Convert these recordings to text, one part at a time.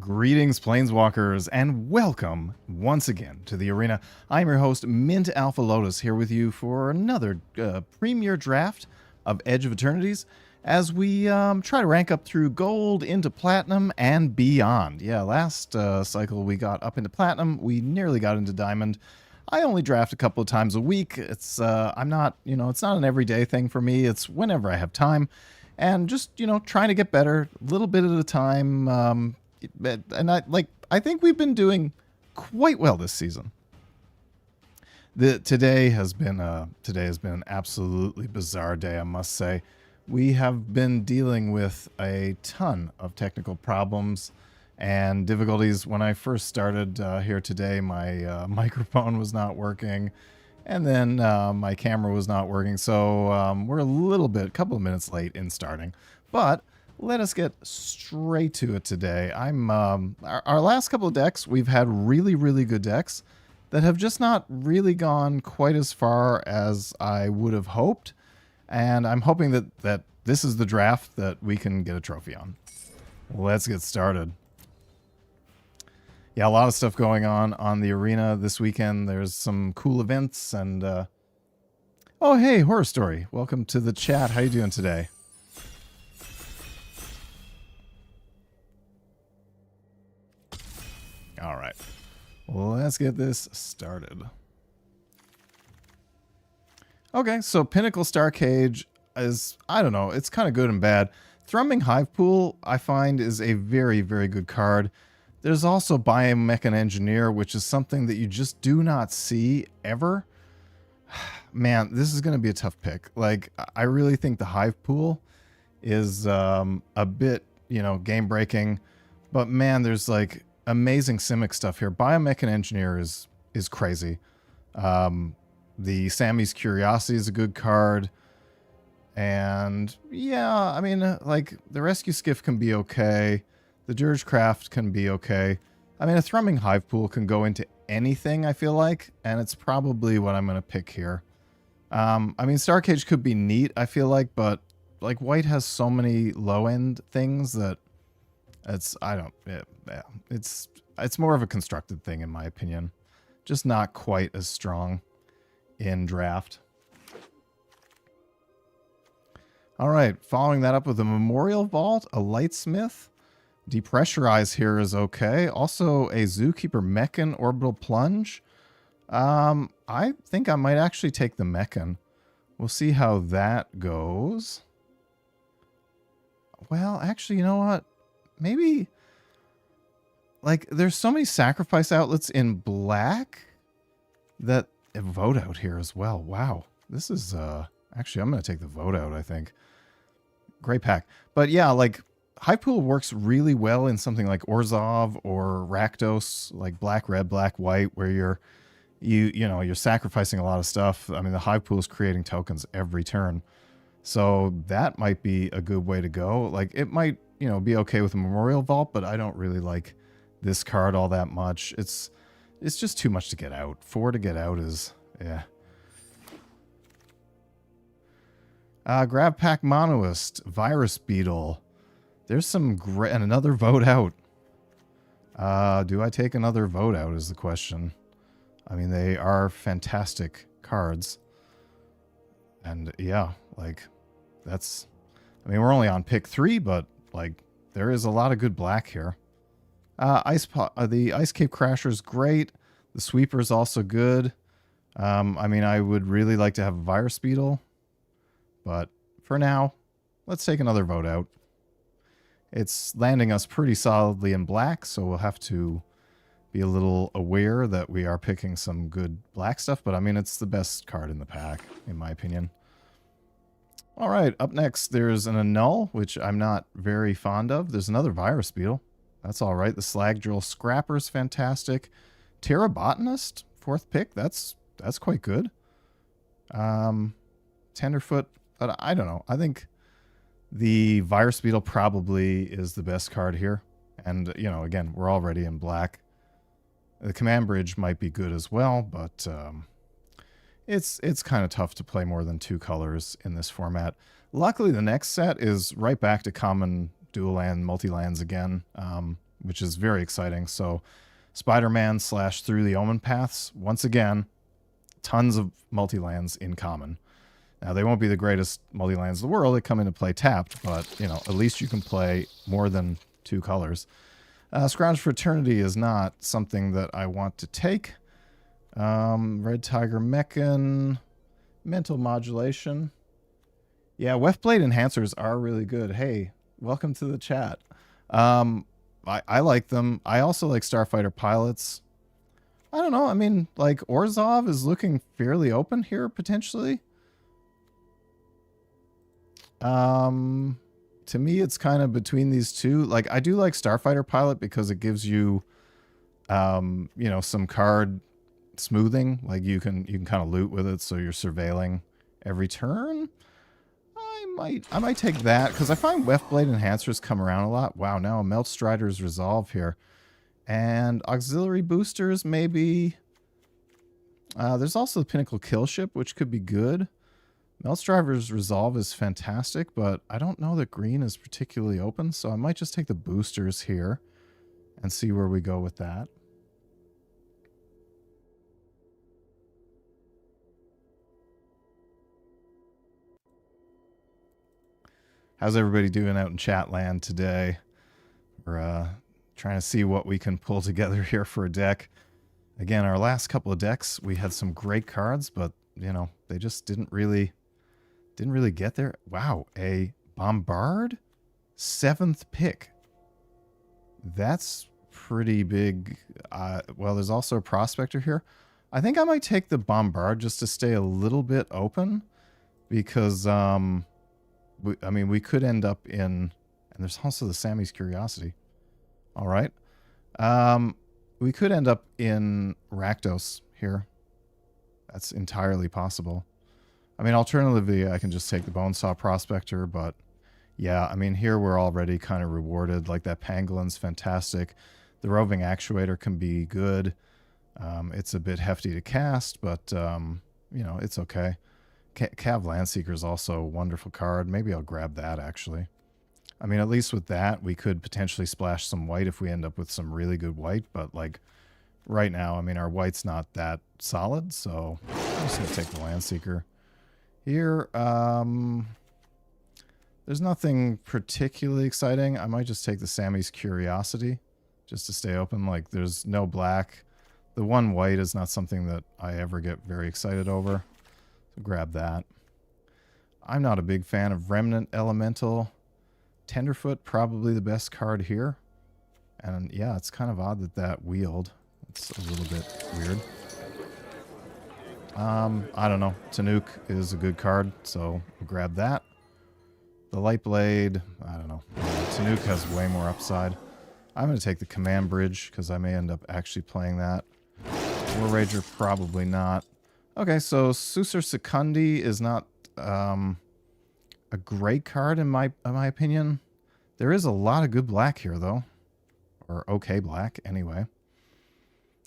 Greetings, Planeswalkers, and welcome once again to the arena. I'm your host, Mint Alpha Lotus, here with you for another premier draft of Edge of Eternities as we try to rank up through gold into platinum and beyond. Yeah, last cycle we got up into platinum. We nearly got into diamond. I only draft a couple of times a week. It's I'm not, it's not an everyday thing for me. It's whenever I have time, and just trying to get better, a little bit at a time. And I think we've been doing quite well this season. Today has been an absolutely bizarre day, I must say. We have been dealing with a ton of technical problems and difficulties. When I first started here today, my microphone was not working, and then my camera was not working. So we're a couple of minutes late in starting, but let us get straight to it today. Our last couple of decks, we've had really, really good decks that have just not really gone quite as far as I would have hoped. And I'm hoping that this is the draft that we can get a trophy on. Let's get started. Yeah, a lot of stuff going on the arena this weekend. There's some cool events and... Oh, hey, Horror Story. Welcome to the chat. How you doing today? All right, let's get this started. Okay, so Pinnacle Star Cage is, I don't know, it's kind of good and bad. Thrumming Hivepool, I find, is a very, very good card. There's also Biomechan Engineer, which is something that you just do not see ever. Man, this is going to be a tough pick. Like, I really think the Hivepool is a bit, game-breaking. But man, there's like amazing Simic stuff here. Biomechan Engineer is crazy. The Sammy's Curiosity is a good card. And yeah, I mean, like the Rescue Skiff can be okay. The Dirge Craft can be okay. I mean, a Thrumming Hivepool can go into anything, I feel like, and it's probably what I'm going to pick here. I mean, Starcage could be neat, I feel like, but like white has so many low-end things that it's more of a constructed thing in my opinion. Just not quite as strong in draft. All right, following that up with a Memorial Vault, a Lightsmith. Depressurize here is okay. Also a Zookeeper Mechan Orbital Plunge. I think I might actually take the Mechan. We'll see how that goes. Well, actually, you know what? Maybe, like, there's so many sacrifice outlets in black that vote out here as well. Wow. This is, actually, I'm going to take the vote out, I think. Great pack. But yeah, like, Hivepool works really well in something like Orzhov or Rakdos, like black, red, black, white, where you're sacrificing a lot of stuff. I mean, the Hivepool is creating tokens every turn. So that might be a good way to go. Like, it might, be okay with a Memorial Vault, but I don't really like this card all that much. It's just too much to get out. 4 to get out is, yeah. Grab Pack Monoist, Virus Beetle. There's some great, and another vote out. Do I take another vote out is the question. I mean, they are fantastic cards. And yeah, like, that's, I mean, we're only on pick 3, but like, there is a lot of good black here. The Ice Cape Crasher is great. The Sweeper is also good. I mean, I would really like to have a Virus Beetle, but for now, let's take another vote out. It's landing us pretty solidly in black, so we'll have to be a little aware that we are picking some good black stuff, but I mean, it's the best card in the pack, in my opinion. All right, up next, there's an Annul, which I'm not very fond of. There's another Virus Beetle. That's all right. The Slag Drill Scrapper is fantastic. Terra Botanist, 4th pick. That's quite good. Tenderfoot, but I don't know. I think the Virus Beetle probably is the best card here. And, again, we're already in black. The Command Bridge might be good as well, but it's kind of tough to play more than 2 colors in this format. Luckily, the next set is right back to common dual land, multi-lands again. which is very exciting. So Spider-Man / Through the Omen Paths, once again, tons of multi-lands in common. Now, they won't be the greatest multi-lands in the world. They come into play tapped, but, you know, at least you can play more than 2 colors. Scrounge for Eternity is not something that I want to take. Red Tiger Mechan, Mental Modulation. Yeah, Weftblade Enhancers are really good. Hey, welcome to the chat. I like them. I also like Starfighter Pilots. I don't know. I mean, like, Orzhov is looking fairly open here, potentially. To me, it's kind of between these two. Like, I do like Starfighter Pilot because it gives you, you know, some card smoothing. Like, you can kind of loot with it, so you're surveilling every turn. I might take that because I find Weftblade Enhancers come around a lot. Wow, now a Melt Strider's Resolve here. And Auxiliary Boosters, maybe. There's also the Pinnacle Kill Ship, which could be good. Meltstrider's Resolve is fantastic, but I don't know that green is particularly open, so I might just take the boosters here and see where we go with that. How's everybody doing out in chat land today? We're trying to see what we can pull together here for a deck. Again, our last couple of decks, we had some great cards, but, you know, they just didn't really get there. Wow, a Bombard 7th pick. That's pretty big. Well, there's also a Prospector here. I think I might take the Bombard just to stay a little bit open because, I mean, we could end up in, and there's also the Sammy's Curiosity. All right. We could end up in Rakdos here. That's entirely possible. I mean, alternatively, I can just take the Bonesaw Prospector, but yeah, I mean, here we're already kind of rewarded. Like, that Pangolin's fantastic. The Roving Actuator can be good. It's a bit hefty to cast, but, you know, it's okay. Cav Landseeker is also a wonderful card. Maybe I'll grab that, actually. I mean, at least with that, we could potentially splash some white if we end up with some really good white, but, like, right now, I mean, our white's not that solid, so I'm just going to take the Landseeker. Here, there's nothing particularly exciting. I might just take the Sammy's Curiosity just to stay open. Like, there's no black. The one white is not something that I ever get very excited over. So grab that. I'm not a big fan of Remnant Elemental. Tenderfoot, probably the best card here. And yeah, it's kind of odd that that wheeled. It's a little bit weird. I don't know. Tanuk is a good card, so we'll grab that. The Lightblade, I don't know. Tanuk has way more upside. I'm going to take the Command Bridge, because I may end up actually playing that. War Rager, probably not. Okay, so Susur Secundi is not a great card in my opinion. There is a lot of good black here, though. Or okay black, anyway.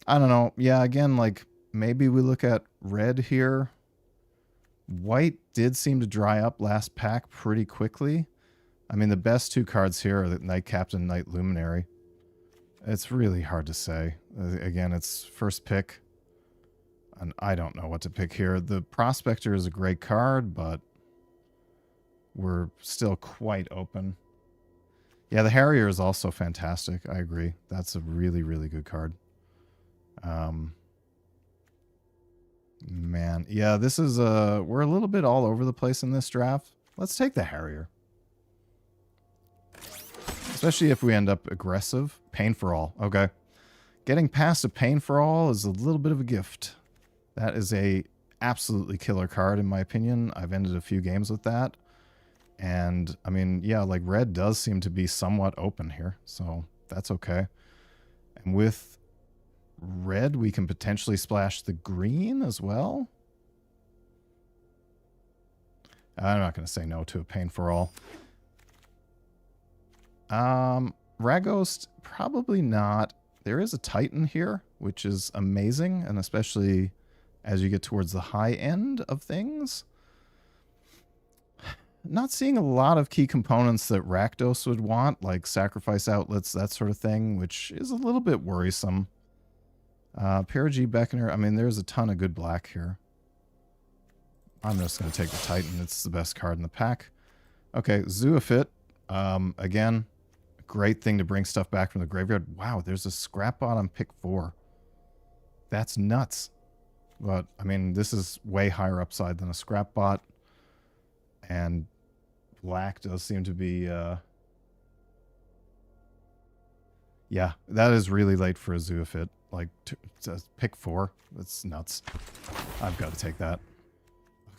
I don't know. Yeah, again, like, maybe we look at red here. White did seem to dry up last pack pretty quickly. I mean, the best two cards here are the Knight Captain, Knight Luminary. It's really hard to say. Again, it's first pick. And I don't know what to pick here. The Prospector is a great card, but we're still quite open. Yeah, the Harrier is also fantastic. I agree. That's a really, really good card. Man, yeah, this is we're a little bit all over the place in this draft. Let's take the Harrier. Especially if we end up aggressive. Pain for All. Okay. Getting past a Pain for All is a little bit of a gift. That is a absolutely killer card in my opinion. I've ended a few games with that. And I mean, yeah, like red does seem to be somewhat open here. So that's okay. And with red, we can potentially splash the green as well. I'm not going to say no to a Pain for All. Rakdos, probably not. There is a Titan here, which is amazing, and especially as you get towards the high end of things. Not seeing a lot of key components that Rakdos would want, like sacrifice outlets, that sort of thing, which is a little bit worrisome. Perigee Beckoner, I mean, there's a ton of good black here. I'm just going to take the Titan. It's the best card in the pack. Okay, Zoophyte. Again, great thing to bring stuff back from the graveyard. Wow, there's a scrap bot on pick 4. That's nuts. But, I mean, this is way higher upside than a scrap bot. And black does seem to be... yeah, that is really late for a Zoophyte. Like, pick 4. That's nuts. I've got to take that.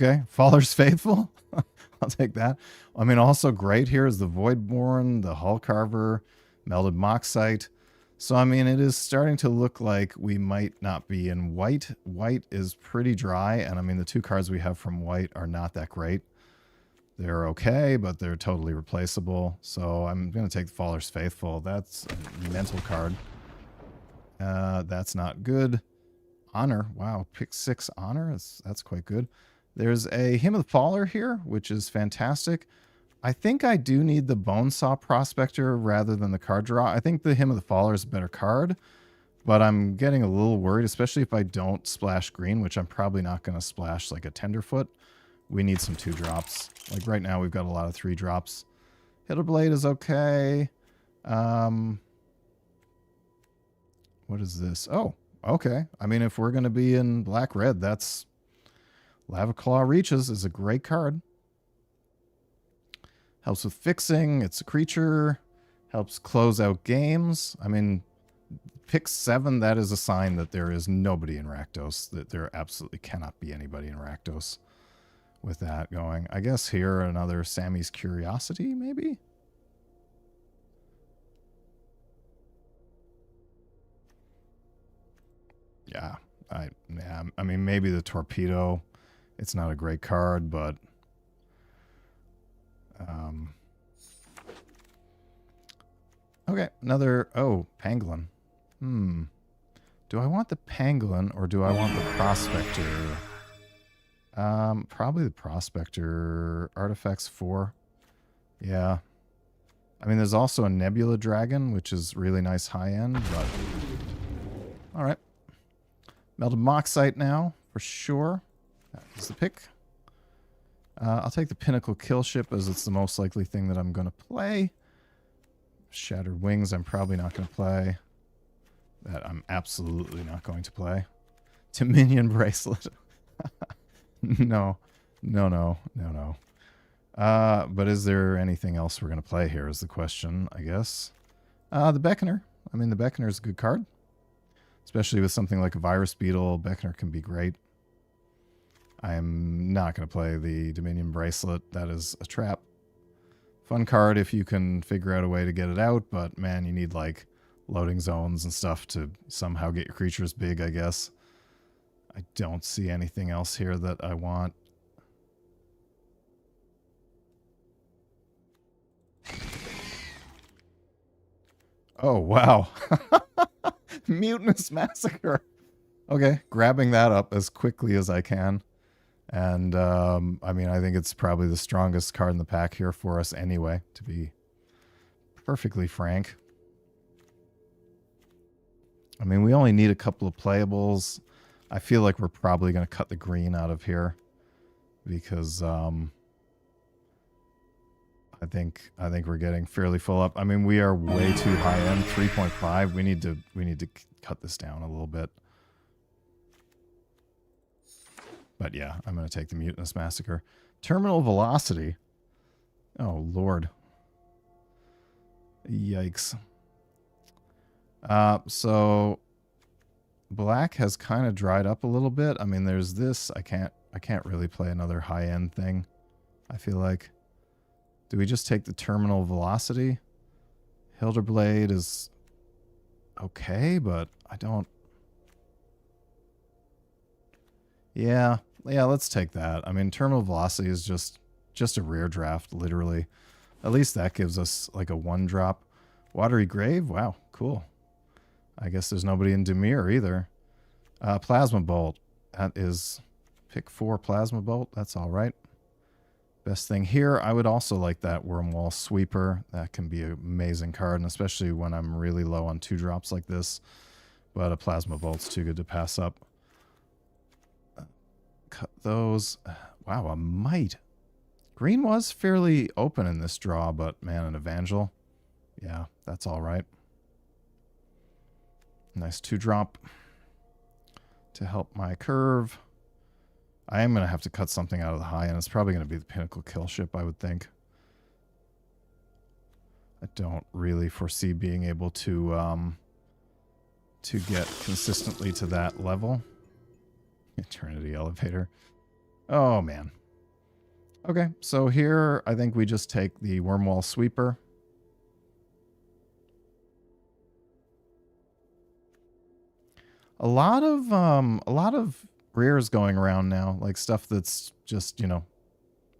Okay, Faller's Faithful. I'll take that. I mean, also great here is the Voidborn, the Hull Carver, Melted Moxite. So, I mean, it is starting to look like we might not be in white. White is pretty dry, and I mean, the 2 cards we have from white are not that great. They're okay, but they're totally replaceable. So, I'm going to take the Faller's Faithful. That's a mental card. That's not good. Honor. Wow, pick 6 Honor. That's quite good. There's a Hymn of the Faller here, which is fantastic. I think I do need the Bonesaw Prospector rather than the card draw. I think the Hymn of the Faller is a better card, but I'm getting a little worried, especially if I don't splash green, which I'm probably not going to splash like a Tenderfoot. We need some 2-drops. Like right now, we've got a lot of 3-drops. Hitterblade is okay. What is this? Oh, okay. I mean, if we're going to be in black-red, that's... Lava Claw Reaches is a great card. Helps with fixing. It's a creature. Helps close out games. I mean, pick 7, that is a sign that there is nobody in Rakdos. That there absolutely cannot be anybody in Rakdos with that going. I guess here another Sammy's Curiosity, maybe? Yeah. I mean, maybe the Torpedo... It's not a great card, but okay, another Pangolin. Do I want the Pangolin or do I want the Prospector? Probably the Prospector. Artifacts 4. Yeah. I mean, there's also a Nebula Dragon, which is really nice high end, but all right. Melted Moxite now for sure. That is the pick. I'll take the Pinnacle Killship as it's the most likely thing that I'm going to play. Shattered Wings I'm probably not going to play. That I'm absolutely not going to play. Dominion Bracelet. No. But is there anything else we're going to play here is the question, I guess. The Beckoner. I mean, the Beckoner is a good card. Especially with something like a Virus Beetle. Beckoner can be great. I'm not going to play the Dominion Bracelet. That is a trap. Fun card if you can figure out a way to get it out, but man, you need like loading zones and stuff to somehow get your creatures big, I guess. I don't see anything else here that I want. Oh, wow. Mutinous Massacre. Okay, grabbing that up as quickly as I can. And, I mean, I think it's probably the strongest card in the pack here for us anyway, to be perfectly frank. I mean, we only need a couple of playables. I feel like we're probably going to cut the green out of here because, I think we're getting fairly full up. I mean, we are way too high end, 3.5. We need to cut this down a little bit. But yeah, I'm going to take the Mutinous Massacre. Terminal Velocity. Oh, Lord. Yikes. So black has kind of dried up a little bit. I mean, there's this. I can't really play another high-end thing, I feel like. Do we just take the Terminal Velocity? Hilderblade is okay, but I don't... Yeah, let's take that. I mean, Terminal Velocity is just a rare draft, literally. At least that gives us like a 1-drop. Watery Grave? Wow, cool. I guess there's nobody in Temur either. Plasma Bolt. That is pick 4 Plasma Bolt. That's all right. Best thing here, I would also like that Wormwall Sweeper. That can be an amazing card, and especially when I'm really low on 2-drops like this. But a Plasma Bolt's too good to pass up. Cut those. Wow, a Might. Green was fairly open in this draw, but man, an Evangel. Yeah, that's all right. Nice 2-drop to help my curve. I am going to have to cut something out of the high, and it's probably going to be the Pinnacle Kill Ship, I would think. I don't really foresee being able to get consistently to that level. Eternity Elevator. Oh, man. Okay, so here I think we just take the Wormwall Sweeper. A lot of rares going around now, like stuff that's just, you know,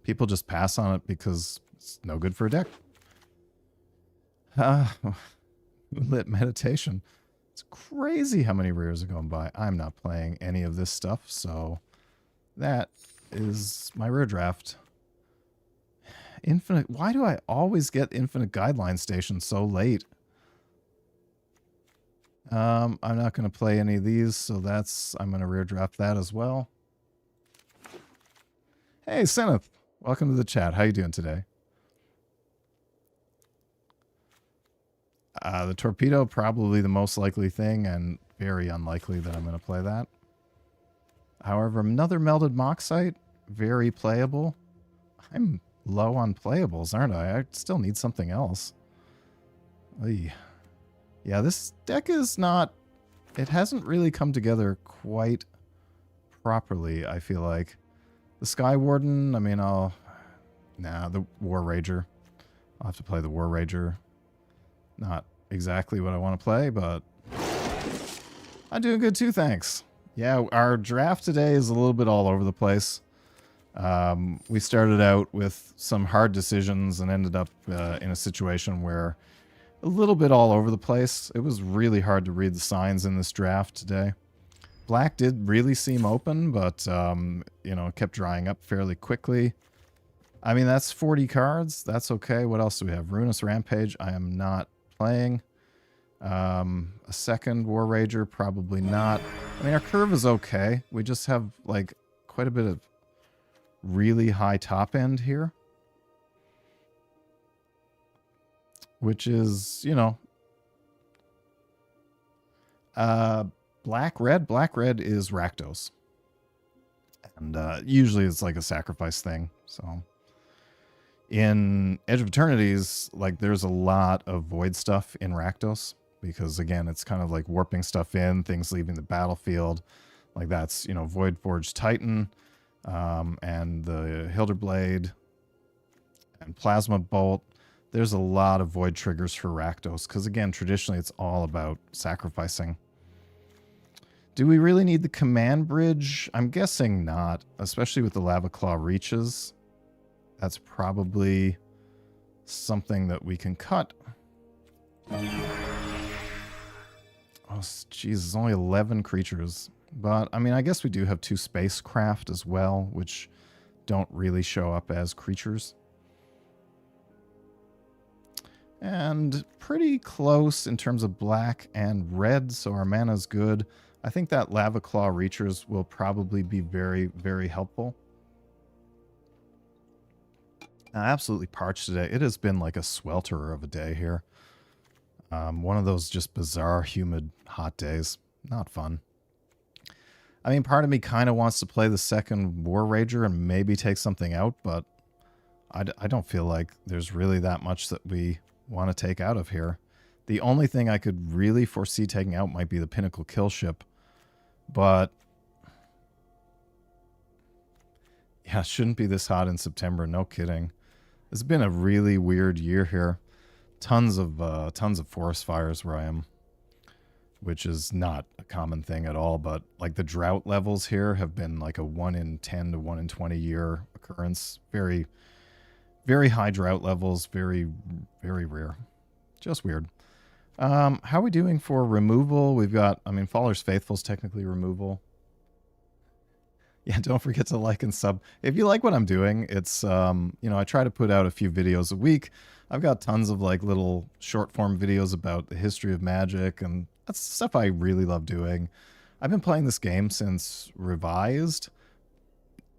people just pass on it because it's no good for a deck. Lit Meditation. It's crazy how many rares are going by. I'm not playing any of this stuff, so that is my rare draft. Infinite. Why do I always get Infinite Guideline Station so late? I'm not going to play any of these, so I'm going to rare draft that as well. Hey, Seneth. Welcome to the chat. How you doing today? The Torpedo, probably the most likely thing, and very unlikely that I'm going to play that. However, another Melded Moxite, very playable. I'm low on playables, aren't I? I still need something else. Oy. Yeah, this deck is not... It hasn't really come together quite properly, I feel like. The Sky Warden, I mean, the War Rager. I'll have to play the War Rager. Not exactly what I want to play, but I'm doing good too, thanks. Yeah, our draft today is a little bit all over the place. We started out with some hard decisions and ended up in a situation where a little bit all over the place. It was really hard to read the signs in this draft today. Black did really seem open, but, you know, kept drying up fairly quickly. I mean, that's 40 cards. That's okay. What else do we have? Ruinous Rampage. I am not playing. A second War Rager. Probably not. I mean, our curve is okay. We just have, like, quite a bit of really high top end here. Which is, you know, black-red. Black-red is Rakdos. And usually it's like a sacrifice thing. So in Edge of Eternities, like there's a lot of void stuff in Rakdos. Because again, it's kind of like warping stuff in, things leaving the battlefield. Like that's, you know, Void Forged Titan and the Hilderblade and Plasma Bolt. There's a lot of void triggers for Rakdos, because again, traditionally it's all about sacrificing. Do we really need the command bridge? I'm guessing not, especially with the Lava Claw reaches. That's probably something that we can cut. Oh, Jesus, only 11 creatures. But, I mean, I guess we do have 2 spacecraft as well, which don't really show up as creatures. And pretty close in terms of black and red, so our mana's good. I think that Lava Claw Reachers will probably be very, very helpful. I'm absolutely parched today. It has been like a swelterer of a day here. One of those just bizarre, humid, hot days. Not fun. I mean, part of me kind of wants to play the second War Rager and maybe take something out, but I don't feel like there's really that much that we want to take out of here. The only thing I could really foresee taking out might be the Pinnacle Kill Ship. But yeah, it shouldn't be this hot in September. No kidding. It's been a really weird year here. Tons of forest fires where I am, which is not a common thing at all. But like the drought levels here have been like a 1 in 10 to 1 in 20 year occurrence. Very, very high drought levels. Very, very rare. Just weird. How are we doing for removal? We've got, I mean, Faller's Faithful is technically removal. Yeah, don't forget to like and sub. If you like what I'm doing, it's, you know, I try to put out a few videos a week. I've got tons of like little short form videos about the history of Magic, and that's stuff I really love doing. I've been playing this game since Revised.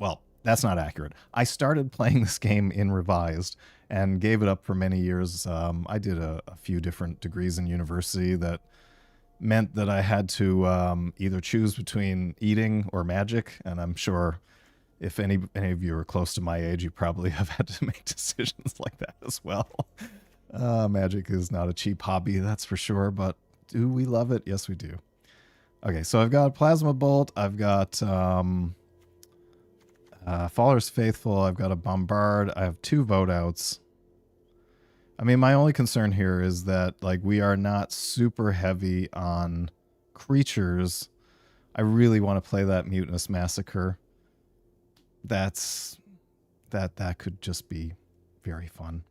Well, that's not accurate. I started playing this game in Revised and gave it up for many years. I did a few different degrees in university that meant that I had to either choose between eating or Magic, and I'm sure if any of you are close to my age, you probably have had to make decisions like that as well. Magic is not a cheap hobby, that's for sure, but do we love it? Yes, we do. Okay, so I've got Plasma Bolt, I've got Faller's Faithful, I've got a Bombard, I have 2 vote outs. I mean, my only concern here is that, like, we are not super heavy on creatures. I really want to play that Mutinous Massacre. That could just be very fun.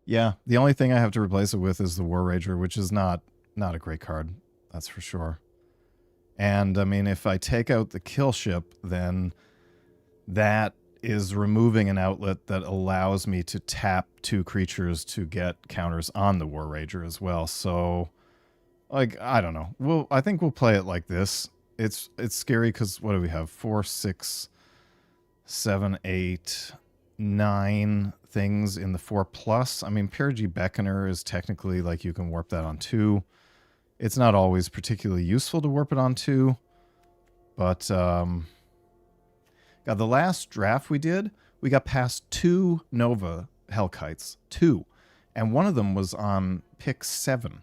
Yeah, the only thing I have to replace it with is the War Rager, which is not a great card, that's for sure. And, I mean, if I take out the kill ship, then that is removing an outlet that allows me to tap 2 creatures to get counters on the War Rager as well. So, like, I don't know. I think we'll play it like this. It's scary because what do we have? 4, 6, 7, 8, 9 things in the 4+. I mean, Perigi Beckoner is technically like you can warp that on 2. It's not always particularly useful to warp it on 2, but God, the last draft we did, we got past 2 Nova Hellkites. 2. And one of them was on pick 7.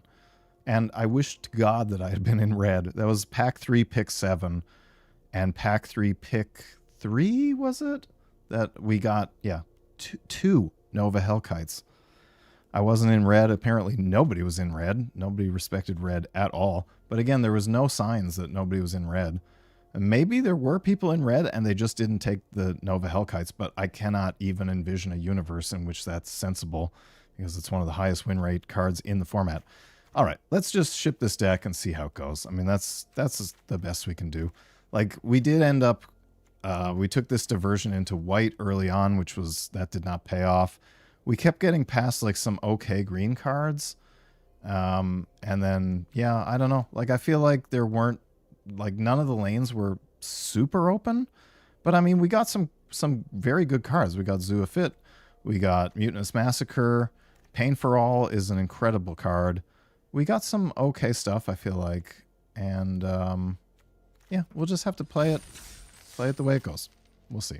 And I wish to God that I had been in red. That was pack 3, pick 7. And pack 3, pick 3, was it? That we got, yeah, 2 Nova Hellkites. I wasn't in red. Apparently nobody was in red. Nobody respected red at all. But again, there was no signs that nobody was in red. Maybe there were people in red and they just didn't take the Nova Hellkites, but I cannot even envision a universe in which that's sensible because it's one of the highest win rate cards in the format. All right, let's just ship this deck and see how it goes. I mean, that's the best we can do. Like, we did end up, we took this diversion into white early on, that did not pay off. We kept getting past, like, some okay green cards. And then, yeah, I don't know. Like, I feel like there weren't, like, none of the lanes were super open, but I mean, we got some very good cards. We got Zoofit, we got Mutinous Massacre, Pain for All is an incredible card. We got some okay stuff, I feel like, and yeah, we'll just have to play it the way it goes. We'll see.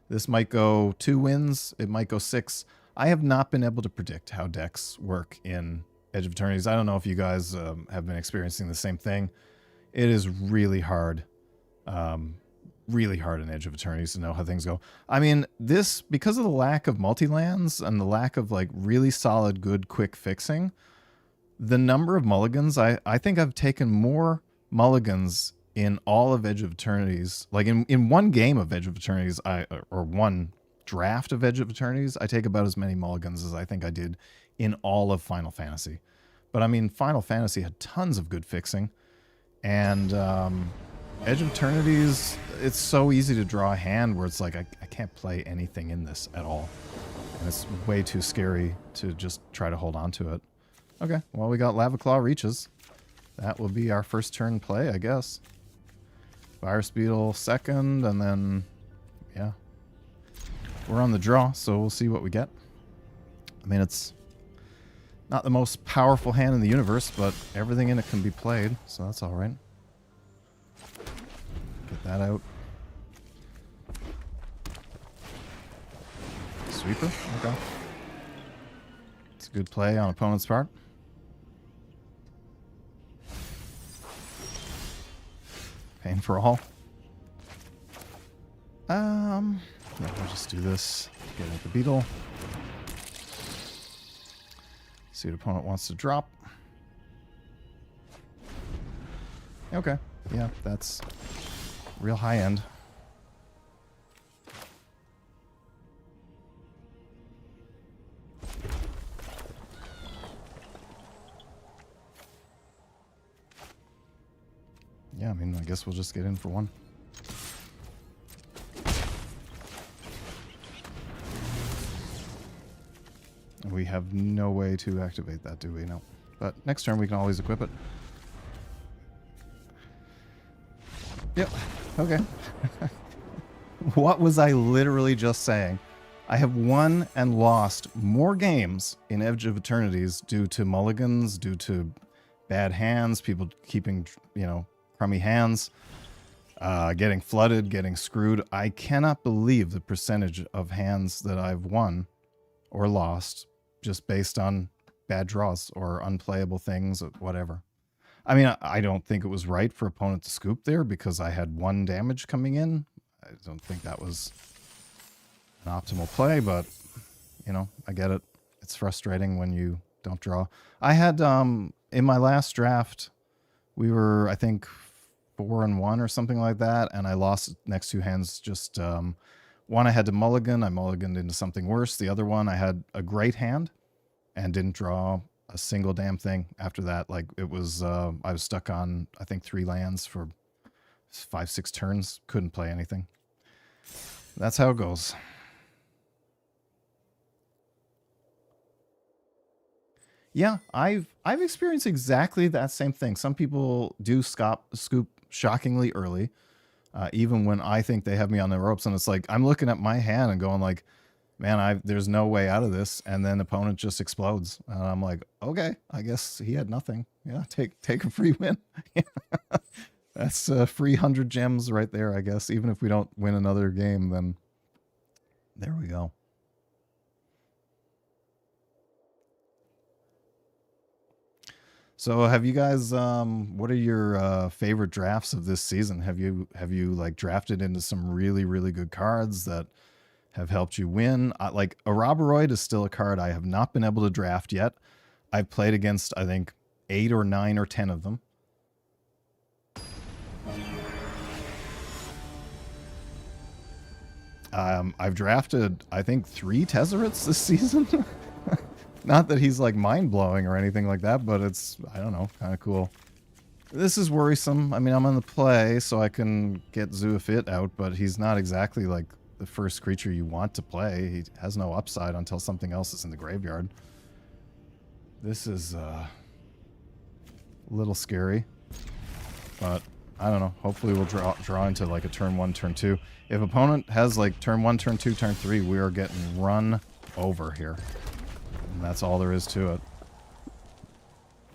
This might go 2 wins, it might go 6. I have not been able to predict how decks work in Edge of Eternities. I don't know if you guys have been experiencing the same thing. It is really hard in Edge of Eternities to know how things go. I mean, because of the lack of multi-lands and the lack of, like, really solid, good, quick fixing, the number of mulligans, I think I've taken more mulligans in all of Edge of Eternities. Like, in one game of Edge of Eternities, or one draft of Edge of Eternities, I take about as many mulligans as I think I did in all of Final Fantasy. But, I mean, Final Fantasy had tons of good fixing. And Edge of Eternities, it's so easy to draw a hand where it's like, I can't play anything in this at all. And it's way too scary to just try to hold on to it. Okay, well, we got Lava Claw Reaches. That will be our first turn play, I guess. Virus Beetle second, and then, yeah. We're on the draw, so we'll see what we get. I mean, it's not the most powerful hand in the universe, but everything in it can be played, so that's alright. Get that out. Sweeper? Okay. It's a good play on opponent's part. Pain for All. Yeah, we'll just do this. Get out the beetle. See what opponent wants to drop. Okay. Yeah, that's real high end. yeah, I mean, I guess we'll just get in for one. We have no way to activate that, do we? No. But next turn we can always equip it. Yep. Okay. What was I literally just saying? I have won and lost more games in Edge of Eternities due to mulligans, due to bad hands, people keeping, you know, crummy hands, getting flooded, getting screwed. I cannot believe the percentage of hands that I've won or lost just based on bad draws or unplayable things or whatever. I mean, I don't think it was right for opponent to scoop there because I had 1 damage coming in. I don't think that was an optimal play, but, you know, I get it. It's frustrating when you don't draw. I had, in my last draft, we were, I think, 4-1 or something like that, and I lost next 2 hands. Just one I had to mulligan. I mulliganed into something worse. The other one, I had a great hand and didn't draw a single damn thing after that. Like, it was, I was stuck on, I think, 3 lands for 5-6 turns. Couldn't play anything. That's how it goes. Yeah, I've experienced exactly that same thing. Some people do scoop shockingly early, even when I think they have me on the ropes, and it's like I'm looking at my hand and going like, man, there's no way out of this, and then opponent just explodes, and I'm like, okay, I guess he had nothing. Yeah, take a free win. That's free 100 gems right there, I guess. Even if we don't win another game, then there we go. So have you guys, what are your favorite drafts of this season? Have you like drafted into some really, really good cards that have helped you win? Like Araboroid is still a card I have not been able to draft yet. I've played against, I think, 8 or 9 or 10 of them. I've drafted, I think, 3 Tezzerets this season. Not that he's like mind-blowing or anything like that, but it's, I don't know, kind of cool. This is worrisome. I mean, I'm on the play, so I can get Zoofit out, but he's not exactly like the first creature you want to play. He has no upside until something else is in the graveyard. This is a little scary, but I don't know. Hopefully we'll draw into like a turn 1, turn 2. If opponent has like turn 1, turn 2, turn 3, we are getting run over here. And that's all there is to it.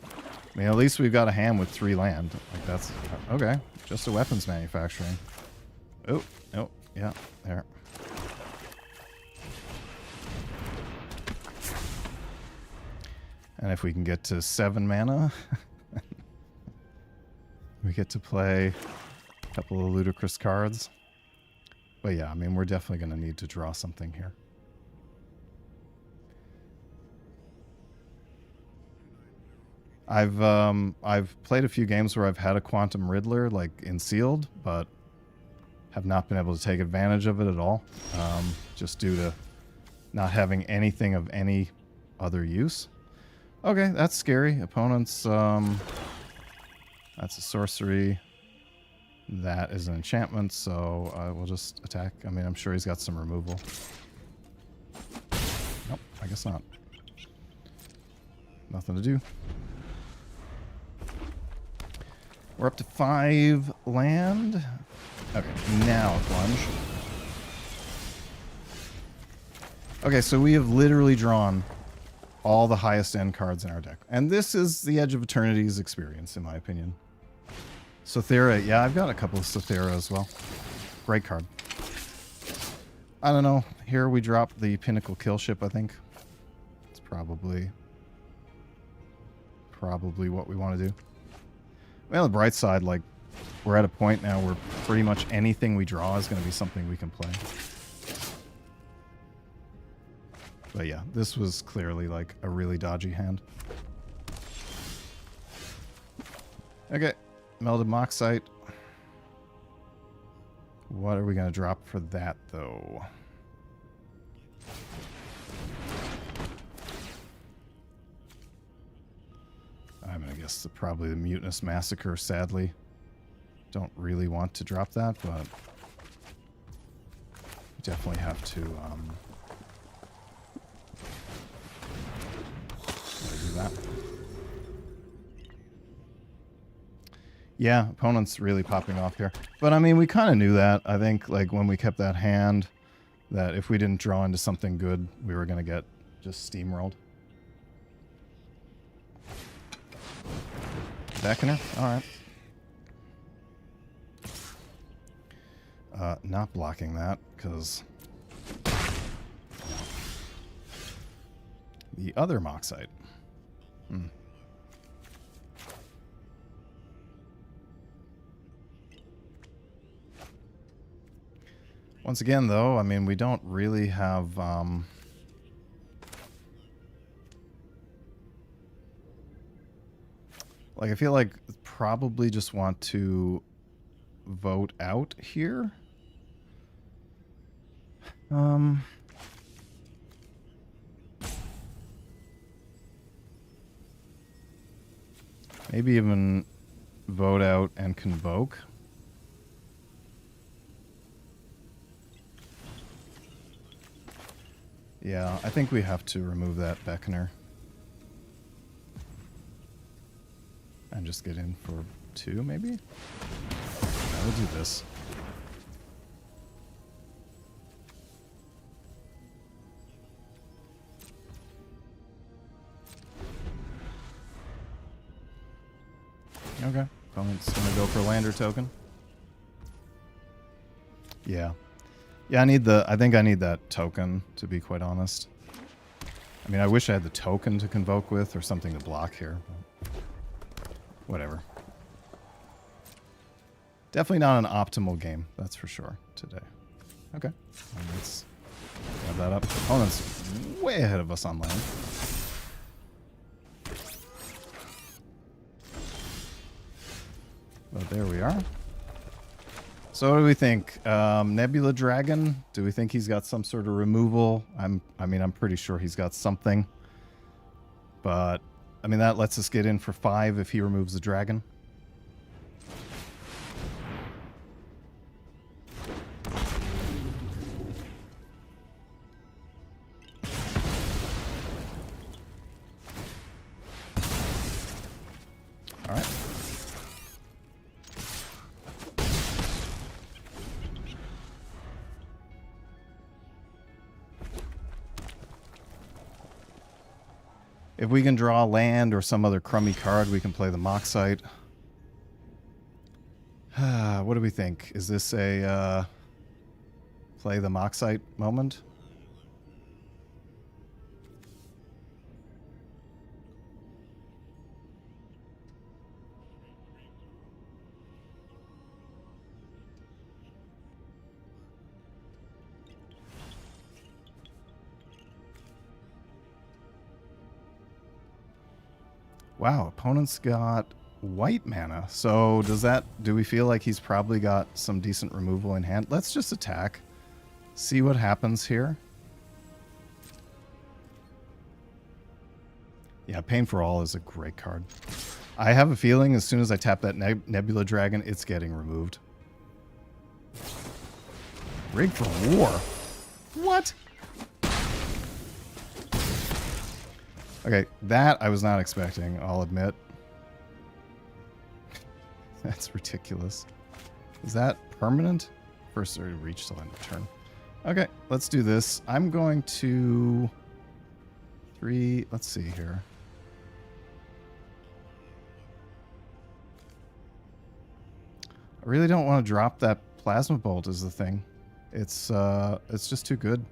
I mean, at least we've got a hand with 3 land. Like, that's... Okay. Just a weapons manufacturing. Oh, oh, yeah, there. And if we can get to 7 mana, we get to play a couple of ludicrous cards. But yeah, I mean, we're definitely going to need to draw something here. I've played a few games where I've had a Quantum Riddler, like, in sealed, but have not been able to take advantage of it at all, just due to not having anything of any other use. Okay, that's scary. Opponents, that's a sorcery. That is an enchantment, so we'll just attack. I mean, I'm sure he's got some removal. Nope, I guess not. Nothing to do. We're up to 5 land. Okay, now plunge. Okay, so we have literally drawn all the highest end cards in our deck. And this is the Edge of Eternities experience, in my opinion. Sothera, yeah, I've got a couple of Sothera as well. Great card. I don't know. Here we drop the Pinnacle Kill Ship, I think. It's probably what we want to do. Well, the bright side, like, we're at a point now where pretty much anything we draw is going to be something we can play. But yeah, this was clearly, like, a really dodgy hand. Okay, Melded Moxite. What are we going to drop for that, though? I'm going to guess probably the Mutinous Massacre, sadly. Don't really want to drop that, but definitely have to do that. Yeah, opponent's really popping off here. But I mean, we kind of knew that. I think like when we kept that hand, that if we didn't draw into something good, we were going to get just steamrolled. Beckoner, alright. Not blocking that, because the other Moxite. Once again, though, I mean, we don't really have... like, I feel like probably just want to vote out here. Maybe even vote out and convoke. Yeah, I think we have to remove that Beckoner. And just get in for 2, maybe? Yeah, we'll do this. Okay. Opponent's gonna go for lander token. Yeah. Yeah, I think I need that token, to be quite honest. I mean, I wish I had the token to convoke with or something to block here. But whatever. Definitely not an optimal game, that's for sure, today. Okay. Let's grab that up. Opponent's way ahead of us on land. But there we are. So what do we think? Nebula Dragon? Do we think he's got some sort of removal? I mean, I'm pretty sure he's got something. But, I mean, that lets us get in for 5 if he removes the dragon. Alright. If we can draw land or some other crummy card, we can play the Moxite. What do we think? Is this a play the Moxite moment? Wow, opponent's got white mana. So do we feel like he's probably got some decent removal in hand? Let's just attack. See what happens here. Yeah, Pain for All is a great card. I have a feeling as soon as I tap that Nebula Dragon, it's getting removed. Rig for War? What? Okay, that I was not expecting, I'll admit. That's ridiculous. Is that permanent? First reach till end of turn. Okay, let's do this. I'm going to... let's see here. I really don't want to drop that Plasma Bolt is the thing. It's just too good.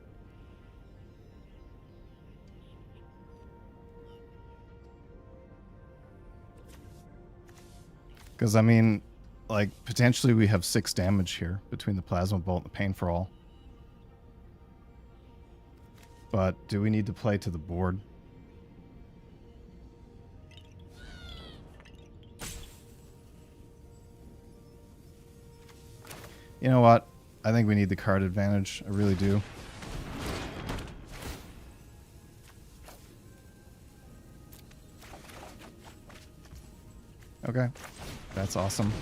Because, I mean, like, potentially we have 6 damage here between the Plasma Bolt and the Pain for All. But do we need to play to the board? You know what? I think we need the card advantage. I really do. Okay. That's awesome.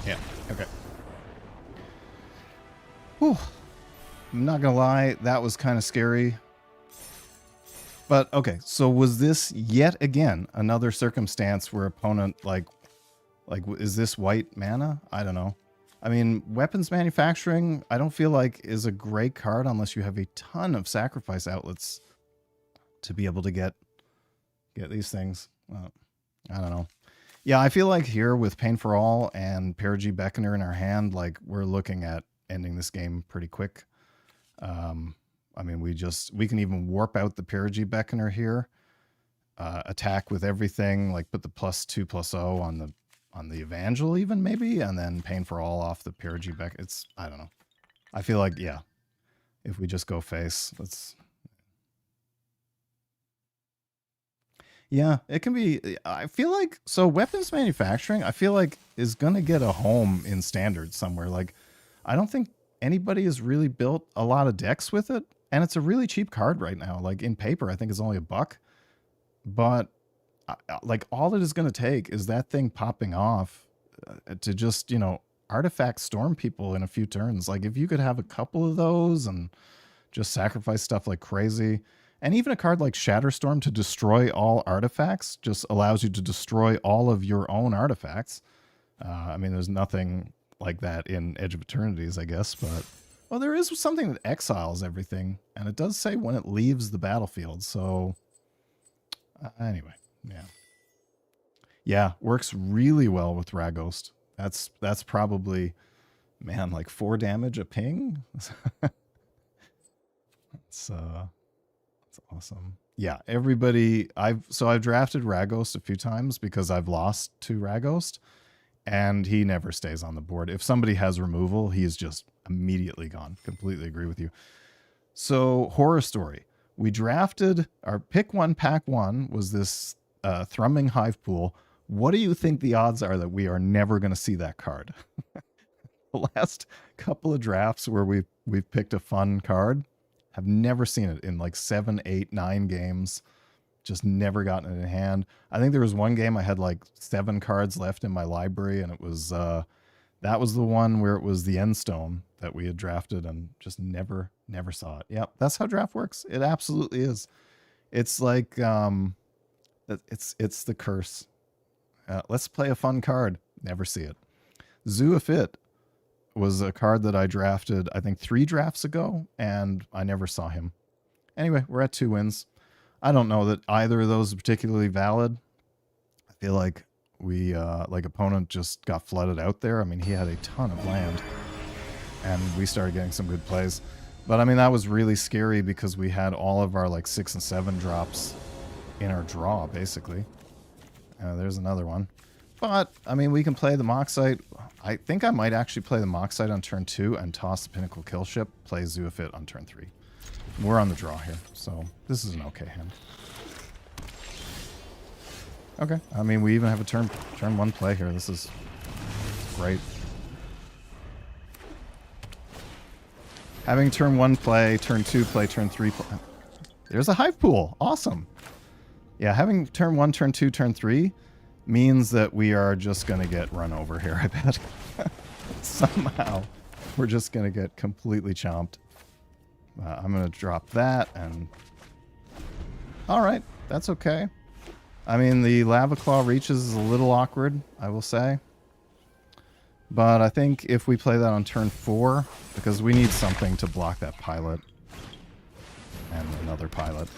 Yeah. Okay. Whew. I'm not gonna lie, that was kind of scary. But okay, so was this yet again another circumstance where opponent like is this white mana? I don't know. I mean, weapons manufacturing, I don't feel like is a great card unless you have a ton of sacrifice outlets to be able to get these things. I don't know. Yeah, I feel like here with Pain for All and Perigee Beckoner in our hand, like we're looking at ending this game pretty quick. I mean, we can even warp out the Perigee Beckoner here, attack with everything, like put the +2/+0 on the Evangel even maybe, and then Pain for All off the Perigee Beck. I don't know. I feel like, yeah, if we just go face, yeah, it can be. I feel like, so weapons manufacturing, I feel like is going to get a home in standard somewhere. Like, I don't think anybody has really built a lot of decks with it. And it's a really cheap card right now. Like in paper, I think it's only $1. But like all it is going to take is that thing popping off to just, you know, artifact storm people in a few turns. Like if you could have a couple of those and just sacrifice stuff like crazy. And even a card like Shatterstorm to destroy all artifacts just allows you to destroy all of your own artifacts. I mean, there's nothing like that in Edge of Eternities, I guess, but... Well, there is something that exiles everything, and it does say when it leaves the battlefield, so... anyway, yeah. Yeah, works really well with Rakdos. That's probably, man, like 4 damage a ping? It's awesome. Yeah, everybody... I've drafted Rakdos a few times because I've lost to Rakdos, and he never stays on the board. If somebody has removal, he's just immediately gone. Completely agree with you. So, horror story. We drafted our pick 1, pack 1 was this Thrumming Hivepool. What do you think the odds are that we are never going to see that card? The last couple of drafts where we've picked a fun card, have never seen it in like 7, 8, 9 games. Just never gotten it in hand. I think there was one game I had like 7 cards left in my library, and it was that was the one where it was the Endstone that we had drafted and just never saw it. Yep, that's how draft works. It absolutely is. It's like it's the curse. Let's play a fun card. Never see it. Zoofit was a card that I drafted, I think 3 drafts ago, and I never saw him. Anyway, we're at 2 wins. I don't know that either of those is particularly valid. I feel like we, like opponent just got flooded out there. I mean, he had a ton of land and we started getting some good plays. But I mean, that was really scary because we had all of our like 6 and 7 drops in our draw, basically. There's another one. But, I mean, we can play the Moxite. I think I might actually play the Moxite on turn 2 and toss the Pinnacle Killship, play Zoofit on turn 3. We're on the draw here, so this is an okay hand. Okay, I mean, we even have a turn 1 play here. This is great. Having turn 1 play, turn 2 play, turn 3 play. There's a Hivepool. Awesome. Yeah, having turn 1, turn 2, turn 3 means that we are just going to get run over here, I bet. Somehow, we're just going to get completely chomped. I'm going to drop that, and... Alright, that's okay. I mean, the Lava Claw Reaches is a little awkward, I will say. But I think if we play that on turn 4, because we need something to block that Pilot. And another Pilot.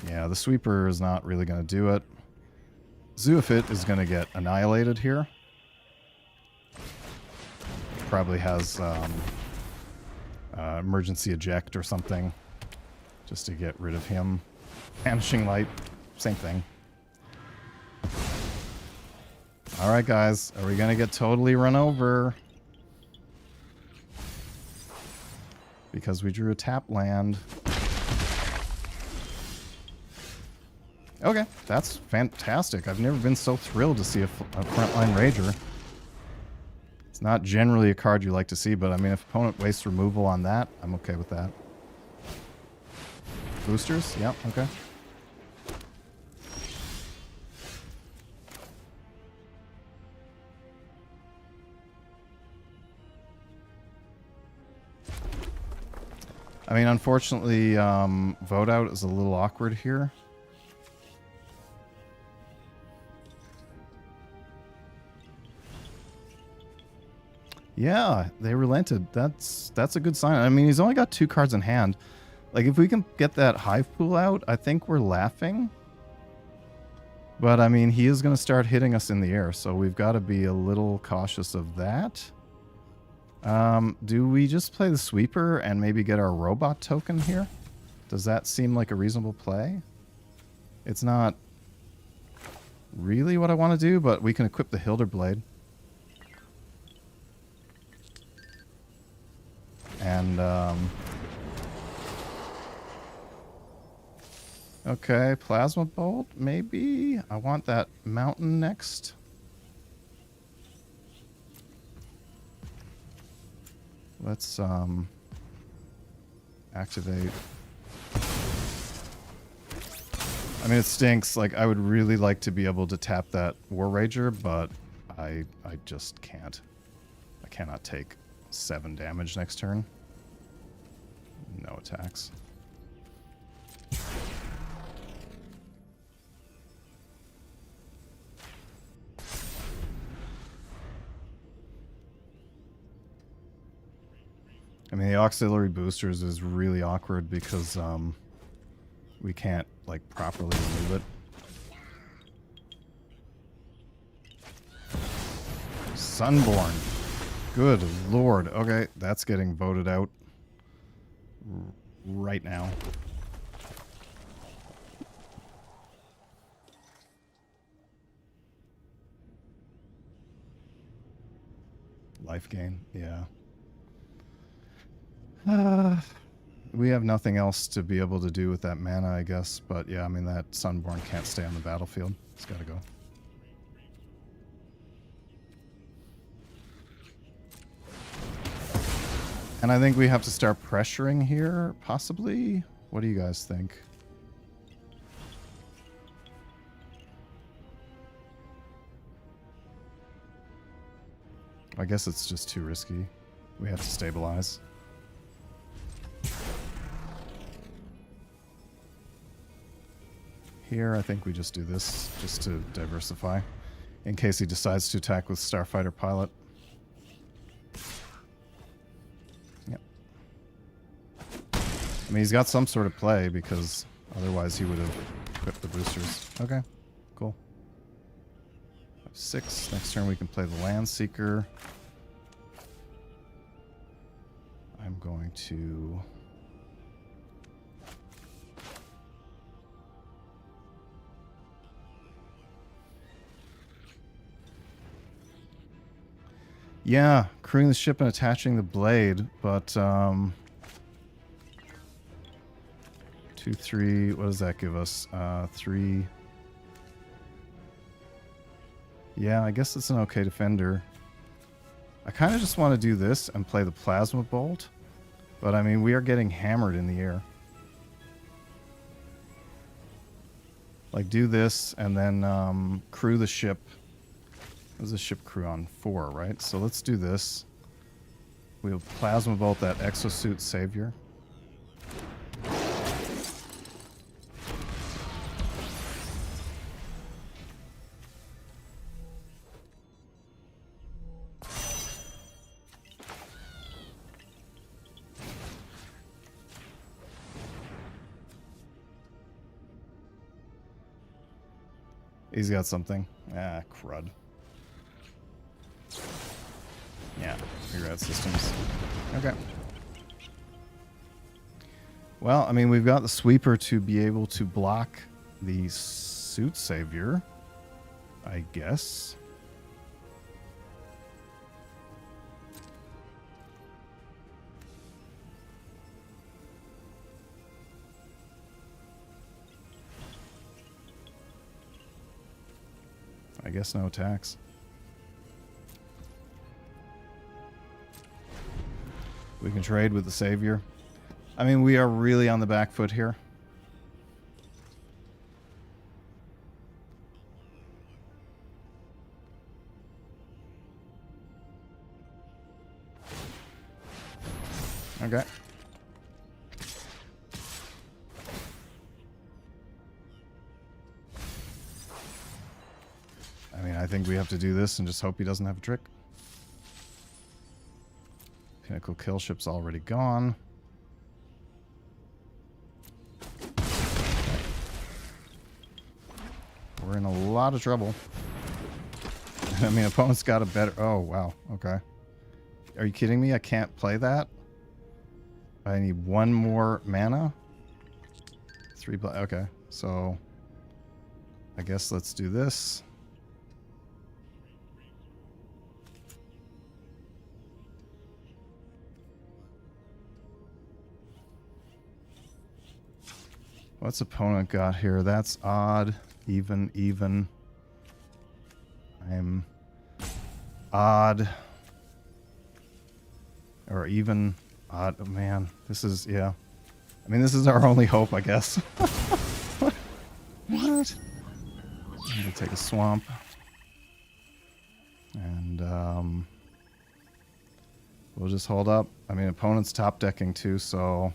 Yeah, the Sweeper is not really going to do it. Zoofit is going to get annihilated here. Probably has emergency eject or something, just to get rid of him. Vanishing Light, same thing. Alright guys, are we going to get totally run over? Because we drew a tap land. Okay, that's fantastic. I've never been so thrilled to see a frontline Rager. It's not generally a card you like to see, but I mean, if opponent wastes removal on that, I'm okay with that. Boosters? Yep, okay. I mean, unfortunately, vote out is a little awkward here. Yeah, they relented. That's a good sign. I mean, he's only got 2 cards in hand. Like, if we can get that Hivepool out, I think we're laughing. But, I mean, he is going to start hitting us in the air, so we've got to be a little cautious of that. Do we just play the sweeper and maybe get our robot token here? Does that seem like a reasonable play? It's not really what I want to do, but we can equip the Hilder Blade. And, okay, Plasma Bolt, maybe? I want that mountain next. Let's, activate. I mean, it stinks. Like, I would really like to be able to tap that War Rager, but I just can't. I cannot take 7 damage next turn. No attacks. I mean, the auxiliary boosters is really awkward because we can't, like, properly remove it. Sunborn. Good lord. Okay, that's getting voted out right now. Life gain, yeah. We have nothing else to be able to do with that mana, I guess. But yeah, I mean, that Sunborn can't stay on the battlefield. It's gotta go. And I think we have to start pressuring here, possibly. What do you guys think? I guess it's just too risky. We have to stabilize. Here, I think we just do this, just to diversify, in case he decides to attack with Starfighter Pilot. Yep. I mean, he's got some sort of play, because otherwise he would have equipped the boosters. Okay, cool. 6. Next turn we can play the Land Seeker. I'm going to... Yeah, crewing the ship and attaching the blade, but 2, 3, what does that give us? 3. Yeah, I guess it's an okay defender. I kind of just want to do this and play the Plasma Bolt, but I mean, we are getting hammered in the air. Like, do this and then crew the ship. There's a ship crew on 4, right? So let's do this. We'll Plasma Bolt that Exosuit Savior. He's got something. Ah, crud. Yeah, figure out systems. Okay. Well, I mean, we've got the sweeper to be able to block the suit savior, I guess. I guess no attacks. We can trade with the savior. I mean, we are really on the back foot here. Okay. think we have to do this and just hope he doesn't have a trick. Pinnacle kill ship's already gone. We're in a lot of trouble. I mean, opponent's got a better... Oh, wow. Okay. Are you kidding me? I can't play that? I need one more mana? 3 black... Okay. So... I guess let's do this. What's opponent got here? That's odd. Even. I'm odd. Or even. Odd. Oh, man. This is, yeah. I mean, this is our only hope, I guess. What? I'm going to take a swamp. And, we'll just hold up. I mean, opponent's top decking too, so...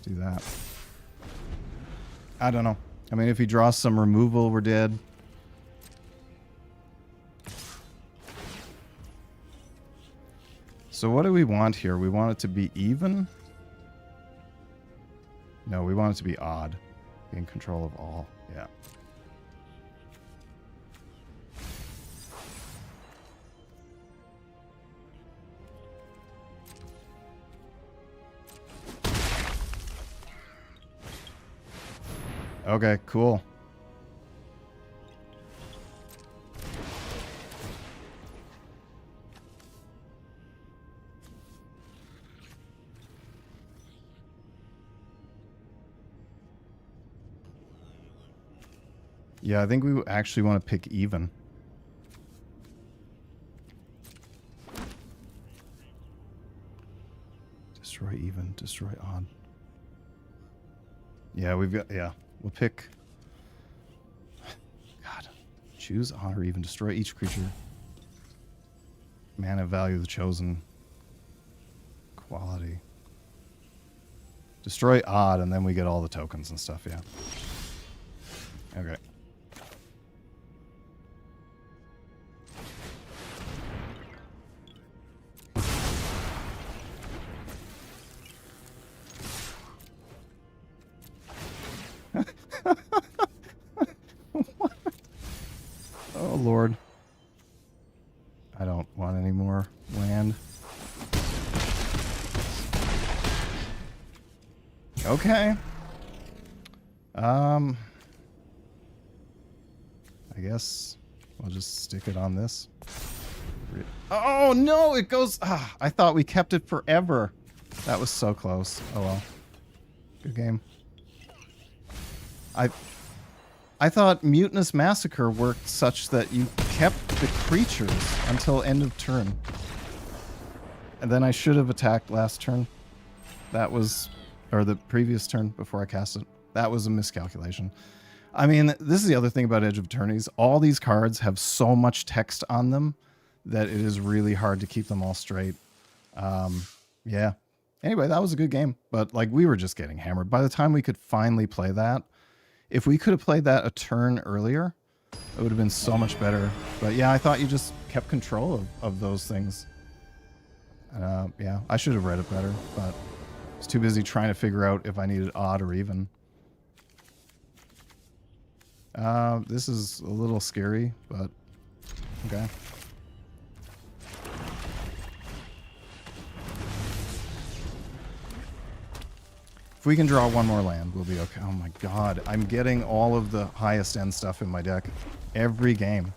do that. I don't know. I mean, if he draws some removal, we're dead. So what do we want here? We want it to be even? No, we want it to be odd. Be in control of all. Yeah. Okay, cool. Yeah, I think we actually want to pick even. Destroy even, destroy odd. Yeah, we've got, yeah. We'll pick... God. Choose odd or even. Destroy each creature. Mana value of the chosen. Quality. Destroy odd, and then we get all the tokens and stuff, yeah. Okay. Oh, Lord. I don't want any more land. Okay. I guess we'll just stick it on this. Oh, no, it goes... Ah, I thought we kept it forever. That was so close. Oh, well. Good game. I thought Mutinous Massacre worked such that you kept the creatures until end of turn. And then I should have attacked last turn. That was... Or the previous turn before I cast it. That was a miscalculation. I mean, this is the other thing about Edge of Eternities. All these cards have so much text on them that it is really hard to keep them all straight. Yeah. Anyway, that was a good game. But, like, we were just getting hammered. By the time we could finally play that, if we could have played that a turn earlier, it would have been so much better. But yeah, I thought you just kept control of those things. Yeah, I should have read it better, but I was too busy trying to figure out if I needed odd or even. This is a little scary, but okay. If we can draw one more land, we'll be okay. Oh my god, I'm getting all of the highest end stuff in my deck every game.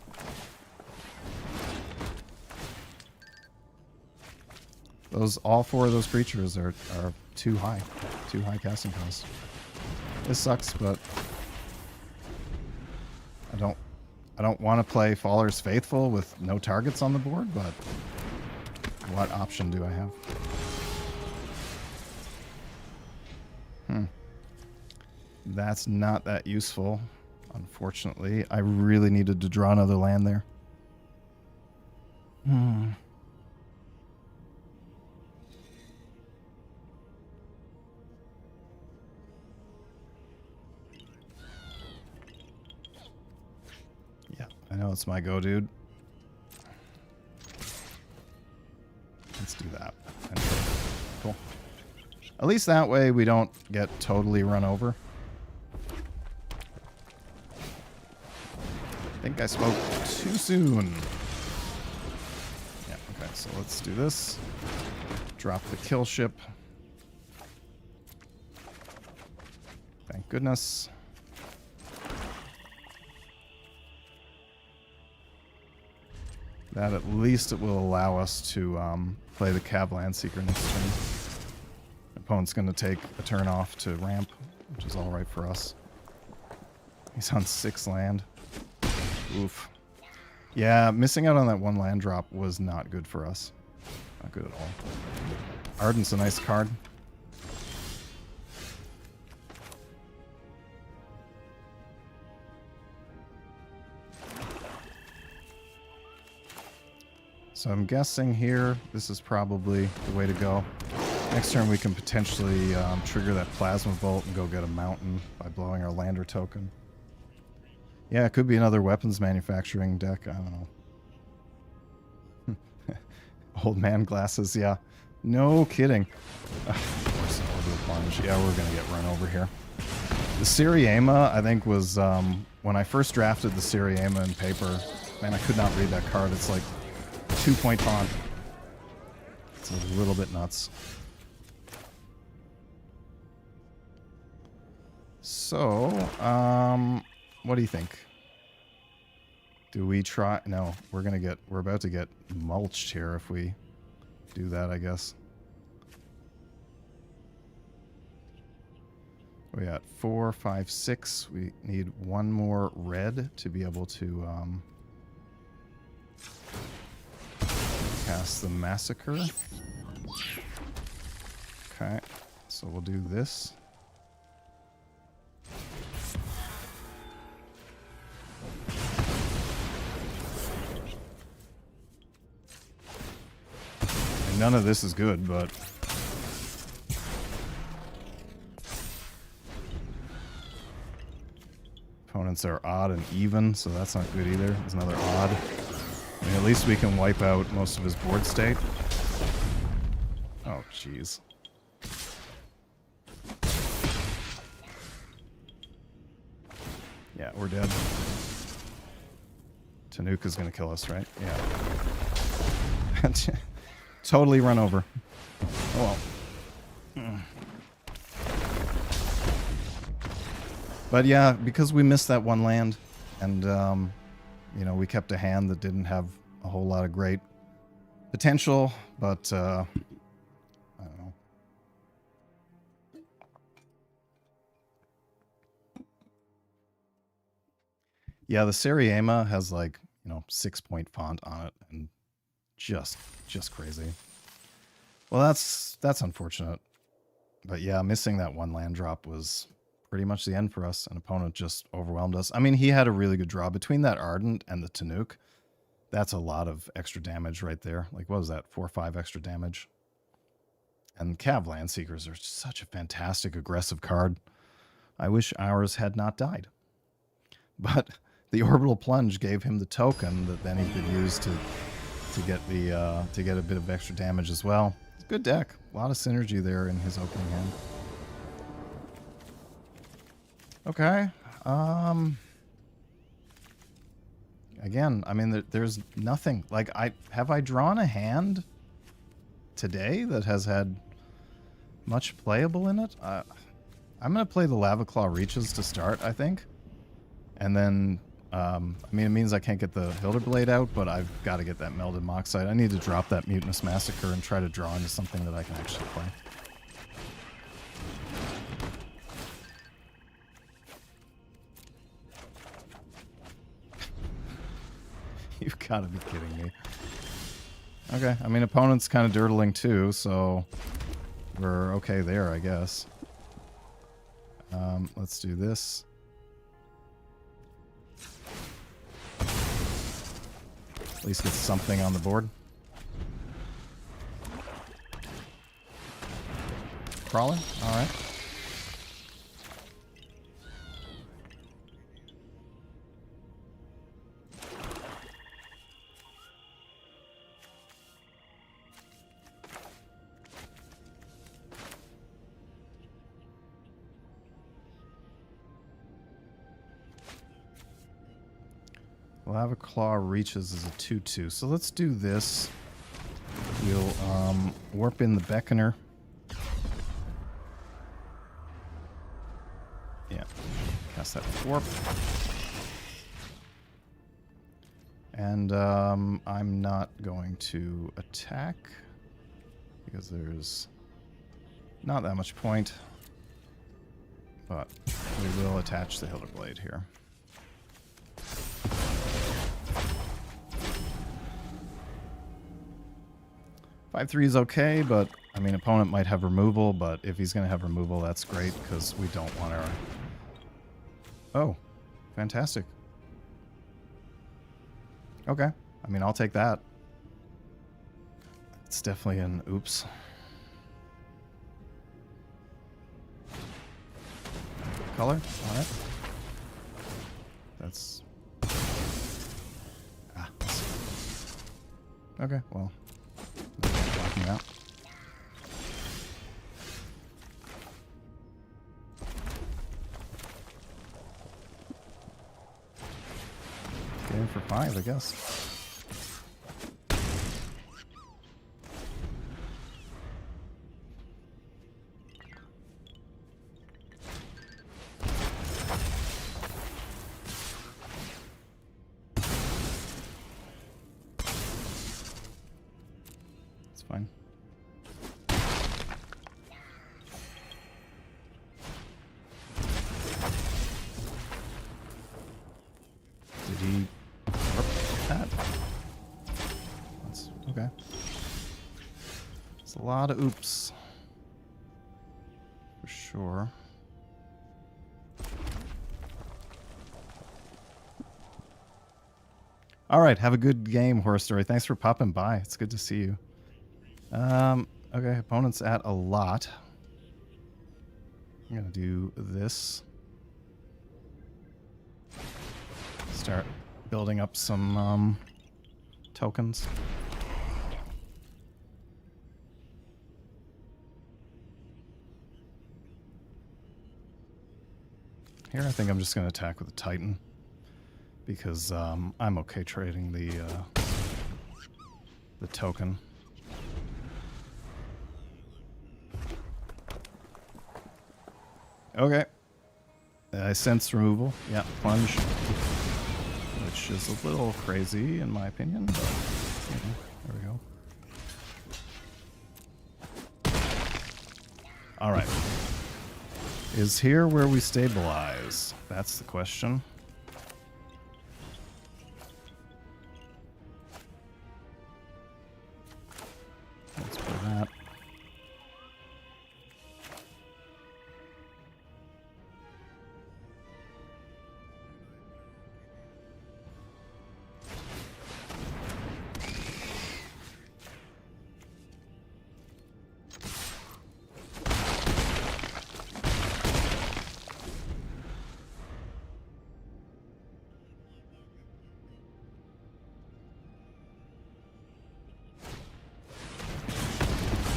All four of those creatures are too high casting costs. This sucks, but I don't want to play Faller's Faithful with no targets on the board, but what option do I have? That's not that useful, unfortunately. I really needed to draw another land there. know it's my go, dude. Let's do that. Cool. At least that way we don't get totally run over. I think I spoke too soon. Yeah, okay, so let's do this. Drop the kill ship. Thank goodness. That at least it will allow us to play the Cav Land Seeker next turn. Opponent's going to take a turn off to ramp, which is alright for us. He's on 6 land. Oof. Yeah, missing out on that 1 land drop was not good for us. Not good at all. Ardent's a nice card. So I'm guessing here, this is probably the way to go. Next turn we can potentially trigger that Plasma Bolt and go get a mountain by blowing our lander token. Yeah, it could be another weapons manufacturing deck, I don't know. Old man glasses, yeah. No kidding. Of course, orbital plunge. Yeah, we're going to get run over here. The Siriema, I think, was when I first drafted the Siriema in paper. Man, I could not read that card. It's like 2-point font. It's a little bit nuts. So, what do you think? Do we try? No, we're about to get mulched here if we do that, I guess. We got 4, 5, 6. We need 1 more red to be able to cast the Massacre. Okay, so we'll do this. And none of this is good, but opponents are odd and even, so that's not good either. There's another odd. I mean, at least we can wipe out most of his board state. Oh, jeez. Yeah, we're dead. Tanuka's gonna kill us, right? Yeah. Totally run over. Oh well. But yeah, because we missed that 1 land, and you know, we kept a hand that didn't have a whole lot of great potential, but I don't know. Yeah, the Siriema has like, you know, 6-point font on it, and just crazy. Well, that's unfortunate. But yeah, missing that 1 land drop was pretty much the end for us. An opponent just overwhelmed us. I mean, he had a really good draw. Between that Ardent and the Tanuk, that's a lot of extra damage right there. Like, what was that? 4 or 5 extra damage. And Cav Land Seekers are such a fantastic, aggressive card. I wish ours had not died. But the Orbital Plunge gave him the token that then he could use to get a bit of extra damage as well. It's a good deck. A lot of synergy there in his opening hand. Okay. Again, I mean, there's nothing. Like, have I drawn a hand today that has had much playable in it? I'm going to play the Lava Claw Reaches to start, I think. And then, I mean, it means I can't get the Hilderblade out, but I've got to get that Melded Moxite. I need to drop that Mutinous Massacre and try to draw into something that I can actually play. You've got to be kidding me. Okay, I mean, opponent's kind of dirtling too, so we're okay there, I guess. Let's do this. At least get something on the board. Crawling? Alright. Lava Claw reaches as a 2/2. So let's do this. We'll warp in the Beckoner. Yeah. Cast that warp. And I'm not going to attack because there's not that much point. But we will attach the Hilder Blade here. 5/3 is okay, but I mean, opponent might have removal, but if he's going to have removal, that's great because we don't want our... Oh, fantastic. Okay, I mean, I'll take that. It's definitely an oops. Color on it. That's... Ah. Okay, well... Blocking out. Get in for 5, I guess. Fine. Did he warp that? That's okay. It's a lot of oops. For sure. Alright, have a good game, Horror Story. Thanks for popping by. It's good to see you. Okay, opponent's at a lot. I'm gonna do this. Start building up some, tokens. Here, I think I'm just gonna attack with a Titan. Because, I'm okay trading the token. Okay. I sense removal. Yeah, plunge. Which is a little crazy in my opinion, but there we go. Alright. Is here where we stabilize? That's the question. Let's put that.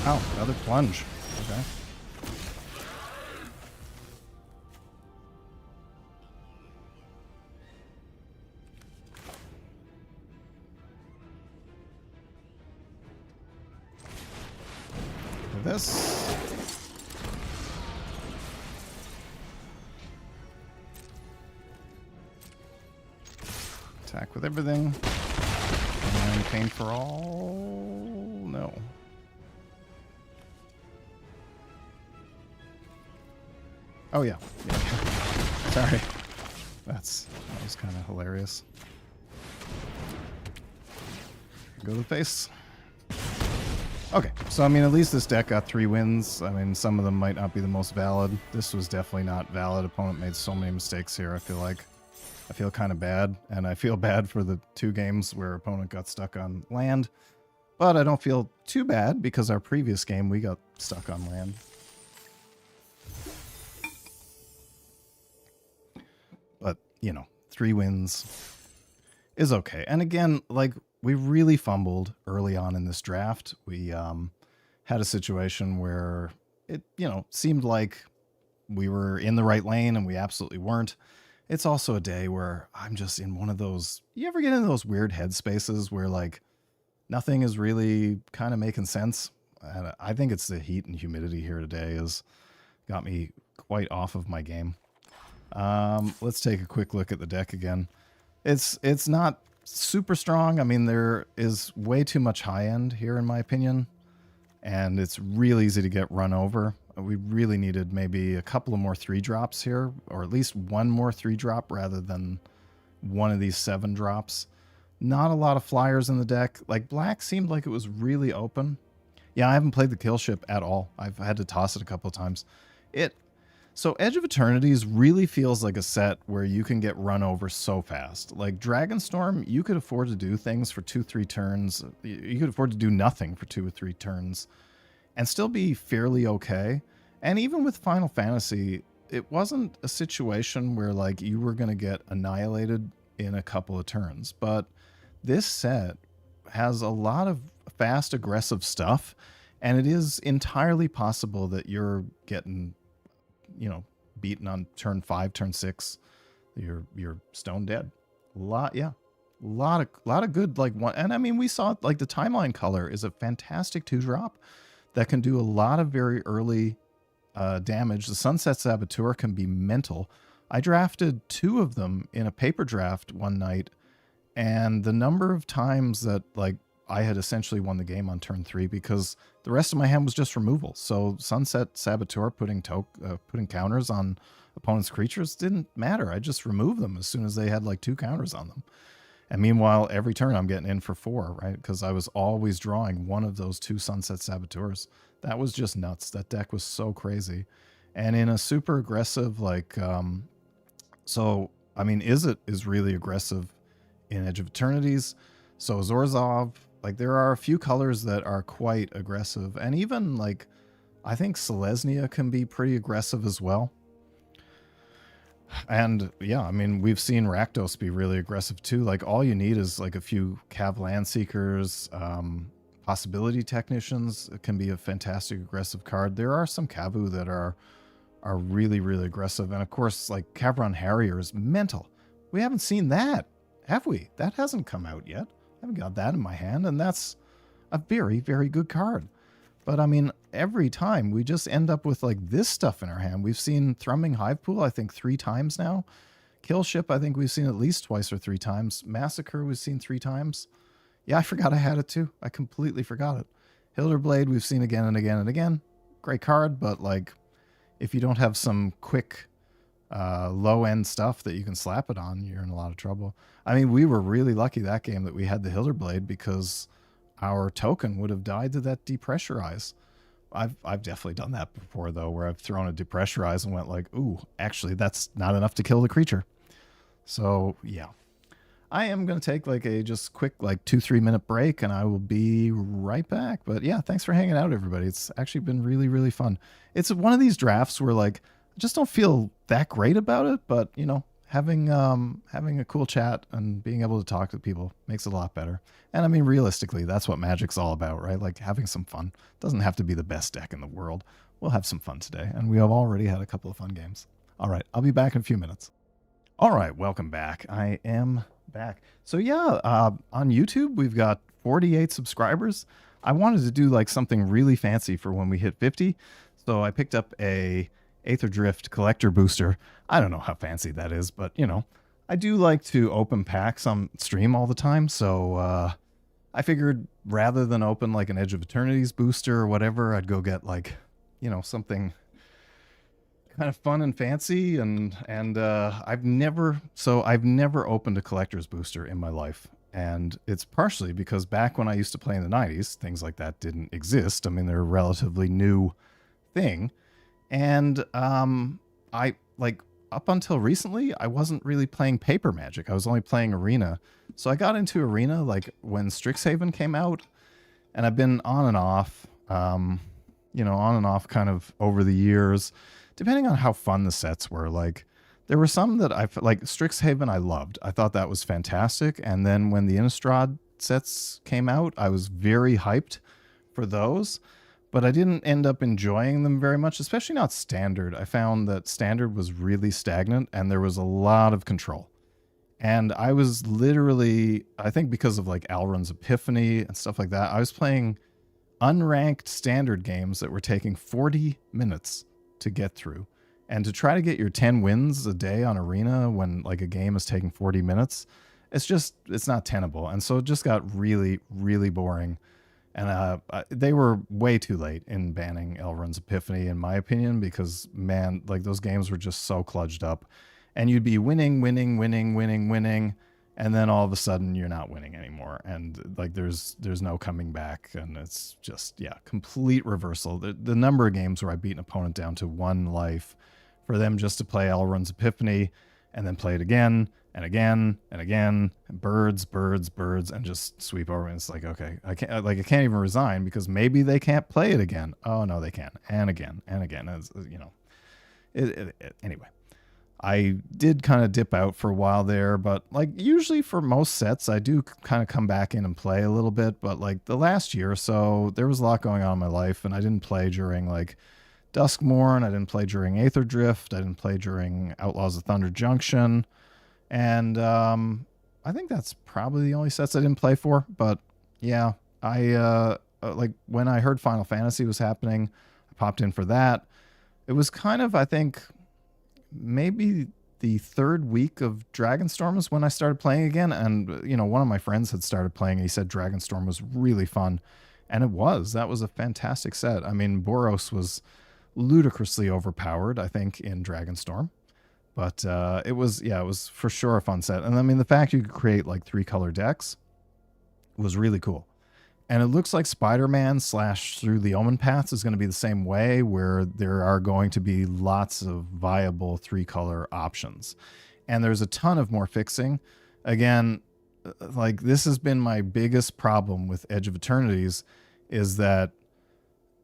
Oh, another plunge. Okay. This. Attack with everything. And pain for all. No. Oh yeah. Sorry. That was kind of hilarious. Go to the face. Okay, so I mean, at least this deck got 3 wins. I mean, some of them might not be the most valid. This was definitely not valid. Opponent made so many mistakes here, I feel like. I feel kind of bad, and I feel bad for the 2 games where opponent got stuck on land. But I don't feel too bad, because our previous game, we got stuck on land. But, you know, 3 wins is okay. And again, like, we really fumbled early on in this draft. We had a situation where it, you know, seemed like we were in the right lane and we absolutely weren't. it's also a day where I'm just in one of those, you ever get in those weird headspaces where like nothing is really kind of making sense? And I think it's the heat and humidity here today has got me quite off of my game. Let's take a quick look at the deck again. It's not super strong. I mean, there is way too much high end here in my opinion, and it's real easy to get run over. We really needed maybe a couple of more 3-drops here, or at least one more 3-drop rather than one of these 7-drops. Not a lot of flyers in the deck. Like, black seemed like it was really open. Yeah, I haven't played the kill ship at all. I've had to toss it a couple of times. So Edge of Eternities really feels like a set where you can get run over so fast. Like Dragonstorm, you could afford to do things for 2-3 turns. You could afford to do nothing for 2 or 3 turns and still be fairly okay. And even with Final Fantasy, it wasn't a situation where like you were going to get annihilated in a couple of turns. But this set has a lot of fast, aggressive stuff, and it is entirely possible that you're getting, you know, beaten on turn 5, turn 6. You're stone dead. A lot of good like one. And I mean, we saw like the Timeline Color is a fantastic 2-drop that can do a lot of very early damage. The Sunset Saboteur can be mental. I drafted 2 of them in a paper draft one night, and the number of times that like I had essentially won the game on turn 3 because the rest of my hand was just removal. So Sunset Saboteur putting counters on opponents' creatures didn't matter. I just removed them as soon as they had like 2 counters on them. And meanwhile, every turn I'm getting in for 4, right? Because I was always drawing one of those 2 Sunset Saboteurs. That was just nuts. That deck was so crazy. And in a super aggressive, like, so, I mean, Izzet is really aggressive in Edge of Eternities. So Zorzov, like, there are a few colors that are quite aggressive. And even, like, I think Selesnya can be pretty aggressive as well. And yeah, I mean, we've seen Rakdos be really aggressive too. Like, all you need is like a few Cav Land Seekers, Possibility Technicians can be a fantastic aggressive card. There are some Kavu that are really, really aggressive. And of course, like Cavron Harrier is mental. We haven't seen that, have we? That hasn't come out yet. I haven't got that in my hand, and that's a very, very good card. But I mean, every time we just end up with like this stuff in our hand. We've seen Thrumming Hivepool, I think 3 times now. Kill Ship, I think we've seen at least 2 or 3 times. Massacre, we've seen 3 times. Yeah, I forgot I had it too. I completely forgot it. Hilderblade, we've seen again and again and again. Great card, but like, if you don't have some quick, low-end stuff that you can slap it on, you're in a lot of trouble. I mean, we were really lucky that game that we had the Hilderblade because our token would have died to that depressurize. I've definitely done that before though, where I've thrown a depressurize and went like, ooh, actually that's not enough to kill the creature. So yeah, I am going to take like a just quick like 2-3 minute break and I will be right back. But yeah, thanks for hanging out, everybody. It's actually been really, really fun. It's one of these drafts where like, I just don't feel that great about it, but you know, having a cool chat and being able to talk to people makes it a lot better. And I mean, realistically, that's what Magic's all about, right? Like having some fun. It doesn't have to be the best deck in the world. We'll have some fun today, and we have already had a couple of fun games. All right, I'll be back in a few minutes. All right, welcome back. I am back. So yeah, on YouTube, we've got 48 subscribers. I wanted to do like something really fancy for when we hit 50. So I picked up a Aether Drift collector booster. I don't know how fancy that is, but you know, I do like to open packs on stream all the time. So I figured rather than open like an Edge of Eternities booster or whatever, I'd go get like, you know, something kind of fun and fancy. And I've never opened a collector's booster in my life. And it's partially because back when I used to play in the 90s, things like that didn't exist. I mean, they're a relatively new thing. And I like up until recently, I wasn't really playing paper Magic. I was only playing Arena. So I got into Arena like when Strixhaven came out, and I've been on and off, you know, on and off kind of over the years, depending on how fun the sets were. Like there were some that like Strixhaven I loved. I thought that was fantastic. And then when the Innistrad sets came out, I was very hyped for those. but I didn't end up enjoying them very much, especially not standard. I found that standard was really stagnant and there was a lot of control. And I was literally, I think because of like Alrund's Epiphany and stuff like that, I was playing unranked standard games that were taking 40 minutes to get through. And to try to get your 10 wins a day on Arena when like a game is taking 40 minutes, it's not tenable. And so it just got really, really boring. And they were way too late in banning Elrond's Epiphany, in my opinion, because, man, like those games were just so kludged up. And you'd be winning, and then all of a sudden you're not winning anymore. And like there's no coming back. And it's just, yeah, complete reversal. The number of games where I beat an opponent down to 1 life for them just to play Elrond's Epiphany and then play it again and again and again, and birds, and just sweep over. And it's like, okay, I can't even resign because maybe they can't play it again. Oh no, they can, and again and again. As you know, anyway, I did kind of dip out for a while there, but like usually for most sets, I do kind of come back in and play a little bit. But like the last year or so, there was a lot going on in my life, and I didn't play during like Duskmorn. I didn't play during Aether Drift. I didn't play during Outlaws of Thunder Junction. And I think that's probably the only sets I didn't play for. But yeah, I like when I heard Final Fantasy was happening, I popped in for that. It was kind of, I think, maybe the 3rd week of Dragonstorm is when I started playing again. And, you know, one of my friends had started playing and he said Dragonstorm was really fun. And it was. That was a fantastic set. I mean, Boros was ludicrously overpowered, I think, in Dragonstorm. But it was for sure a fun set. And I mean, the fact you could create like 3-color decks was really cool. And it looks like Spider-Man / Through the Omen Paths is going to be the same way, where there are going to be lots of viable 3-color options. And there's a ton of more fixing. Again, like this has been my biggest problem with Edge of Eternities, is that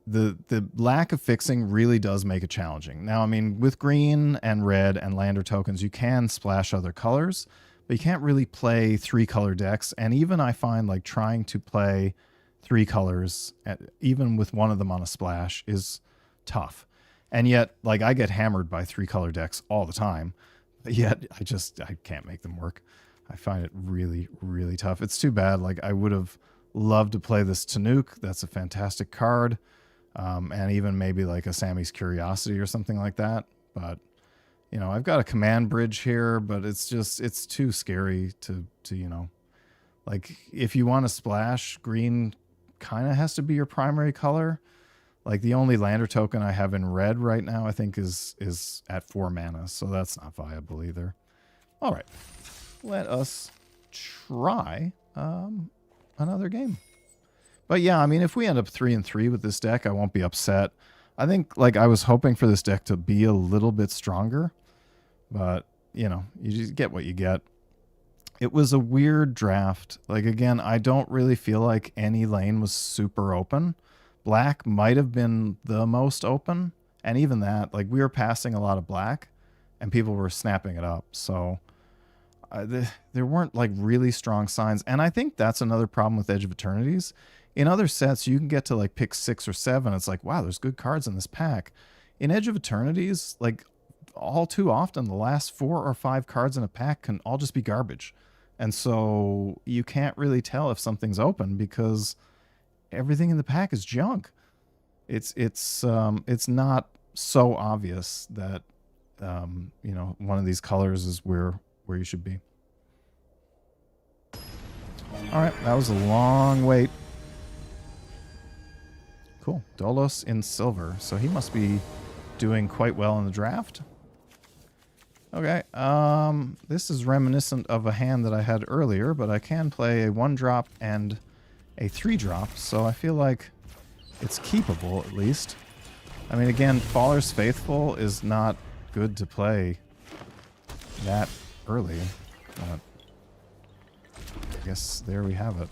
the lack of fixing really does make it challenging. Now, I mean, with green and red and lander tokens, you can splash other colors, but you can't really play 3-color decks. And even I find like trying to play 3 colors, even with one of them on a splash, is tough. And yet, like, I get hammered by 3-color decks all the time, but yet I can't make them work. I find it really, really tough. It's too bad. Like, I would have loved to play this Tanuk. That's a fantastic card. And even maybe like a Sammy's Curiosity or something like that. But, you know, I've got a command bridge here, but it's too scary to, you know, like if you want to splash, green kind of has to be your primary color. Like the only lander token I have in red right now, I think is at 4 mana. So that's not viable either. All right, let us try another game. But yeah, I mean, if we end up 3-3 with this deck, I won't be upset. I think, like, I was hoping for this deck to be a little bit stronger. But, you know, you just get what you get. It was a weird draft. Like, again, I don't really feel like any lane was super open. Black might have been the most open. And even that, like, we were passing a lot of black. And people were snapping it up. So there weren't, like, really strong signs. And I think that's another problem with Edge of Eternities. In other sets, you can get to like pick 6 or 7. It's like, wow, there's good cards in this pack. In Edge of Eternities, like all too often, the last 4 or 5 cards in a pack can all just be garbage. And so you can't really tell if something's open because everything in the pack is junk. It's not so obvious that, you know, one of these colors is where you should be. All right, that was a long wait. Cool. Dolos in silver. So he must be doing quite well in the draft. Okay. This is reminiscent of a hand that I had earlier, but I can play a 1-drop and a 3-drop. So I feel like it's keepable at least. I mean, again, Faller's Faithful is not good to play that early. But I guess there we have it.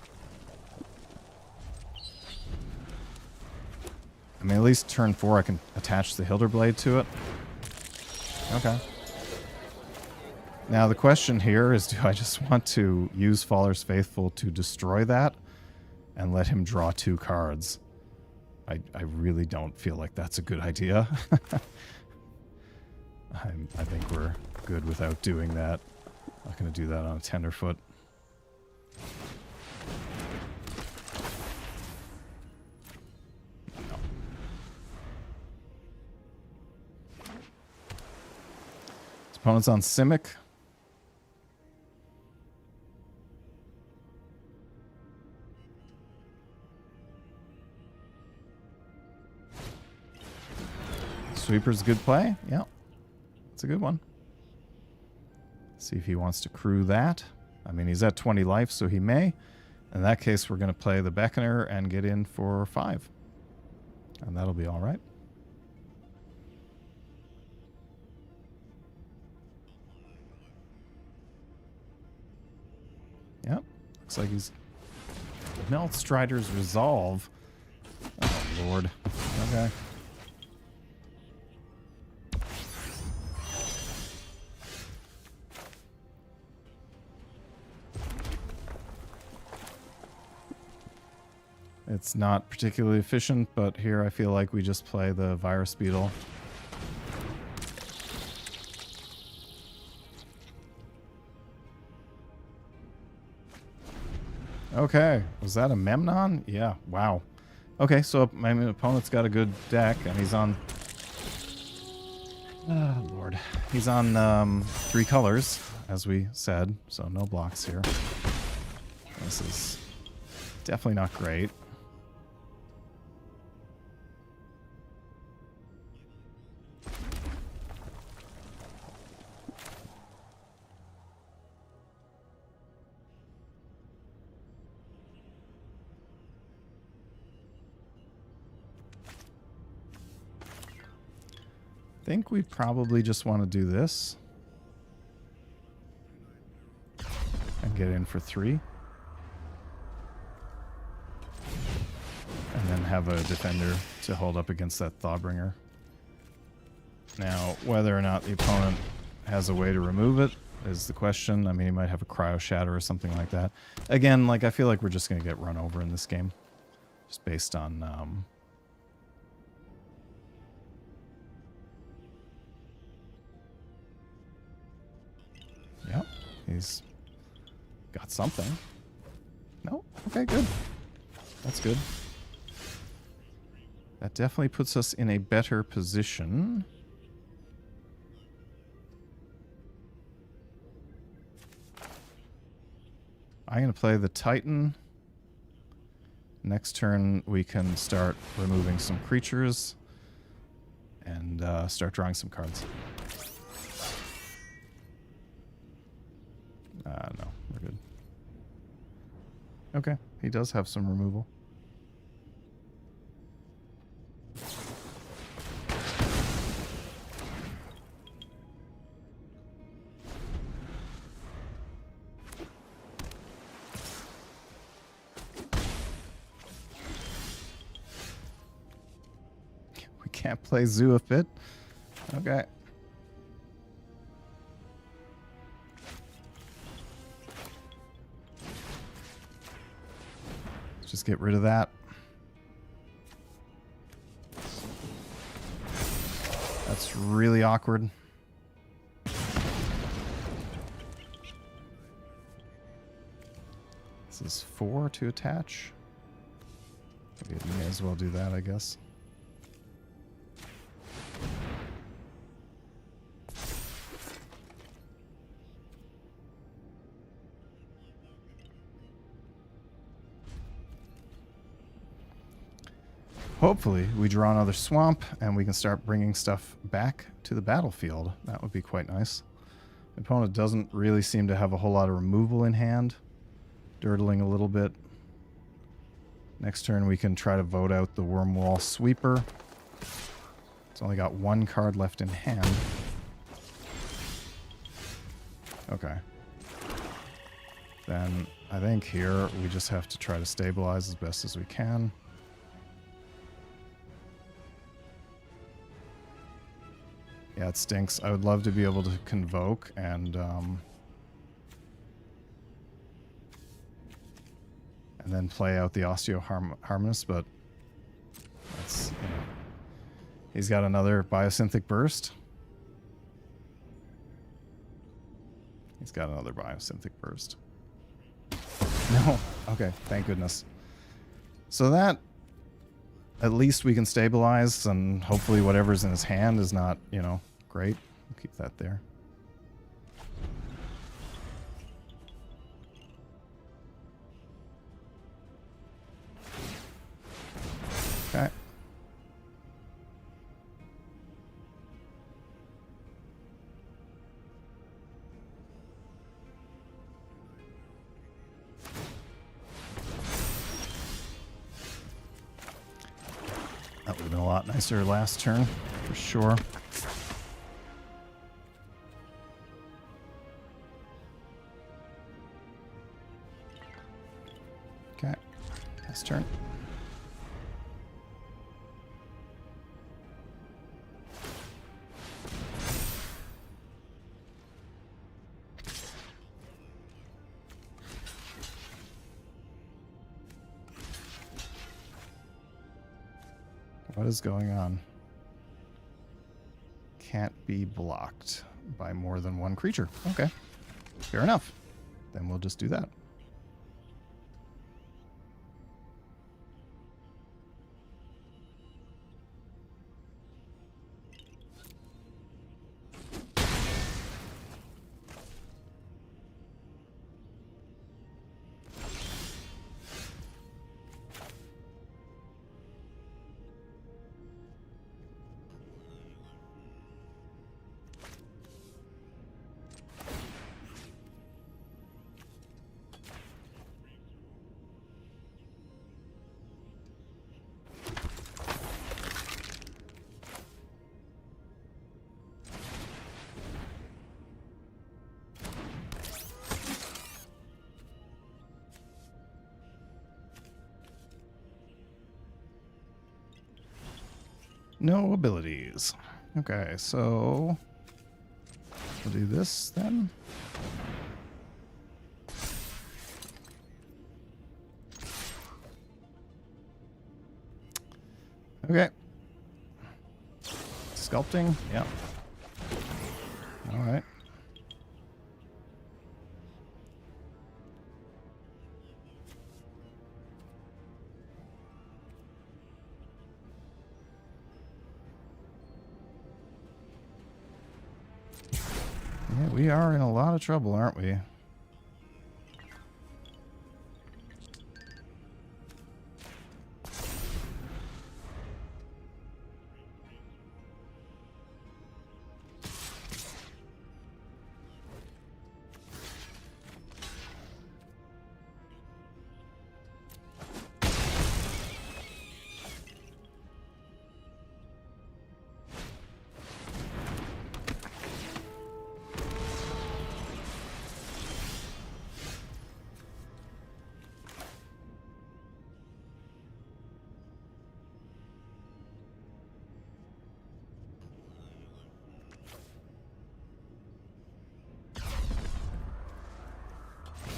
I mean, at least turn 4 I can attach the Hilder Blade to it. Okay. Now the question here is, do I just want to use Faller's Faithful to destroy that and let him draw 2 cards? I really don't feel like that's a good idea. I think we're good without doing that. Not going to do that on a tenderfoot. No. His opponent's on Simic. Sweeper's a good play. Yeah. It's a good one. See if he wants to crew that. I mean, he's at 20 life, so he may. In that case, we're going to play the Beckoner and get in for 5. And that'll be all right. Yep. Looks like he's... Melt Strider's Resolve. Oh, Lord. Okay. It's not particularly efficient, but here I feel like we just play the Virus Beetle. Okay, was that a Memnon? Yeah, wow. Okay, so my opponent's got a good deck, and he's on... Oh, Lord. He's on 3 colors, as we said, so no blocks here. This is definitely not great. I think we probably just want to do this and get in for 3, and then have a defender to hold up against that Thawbringer. Now, whether or not the opponent has a way to remove it is the question. I mean, he might have a Cryo Shatter or something like that. Again, like, I feel like we're just going to get run over in this game, just based on yep, he's got something. No? Okay, good. That's good. That definitely puts us in a better position. I'm going to play the Titan. Next turn, we can start removing some creatures and start drawing some cards. No, we're good. Okay, he does have some removal. We can't play Zoofit. Okay. Just get rid of that. That's really awkward. This is 4 to attach. We may as well do that, I guess. Hopefully, we draw another swamp, and we can start bringing stuff back to the battlefield. That would be quite nice. The opponent doesn't really seem to have a whole lot of removal in hand. Dirtling a little bit. Next turn, we can try to vote out the Wormwall Sweeper. It's only got 1 card left in hand. Okay. Then, I think here, we just have to try to stabilize as best as we can. Yeah, it stinks. I would love to be able to convoke and then play out the Osteo Harmonist, but He's got another biosynthetic burst. He's got another biosynthetic burst. No. Okay, thank goodness. So that, at least we can stabilize, and hopefully whatever's in his hand is not, you know, great. We'll keep that there. Okay. That would have been a lot nicer last turn, for sure. Okay, last turn. What is going on? Can't be blocked by more than one creature. Okay. Fair enough. Then we'll just do that. No abilities. Okay, so we'll do this then. Okay. Sculpting, yeah. All right. Yeah, we are in a lot of trouble, aren't we?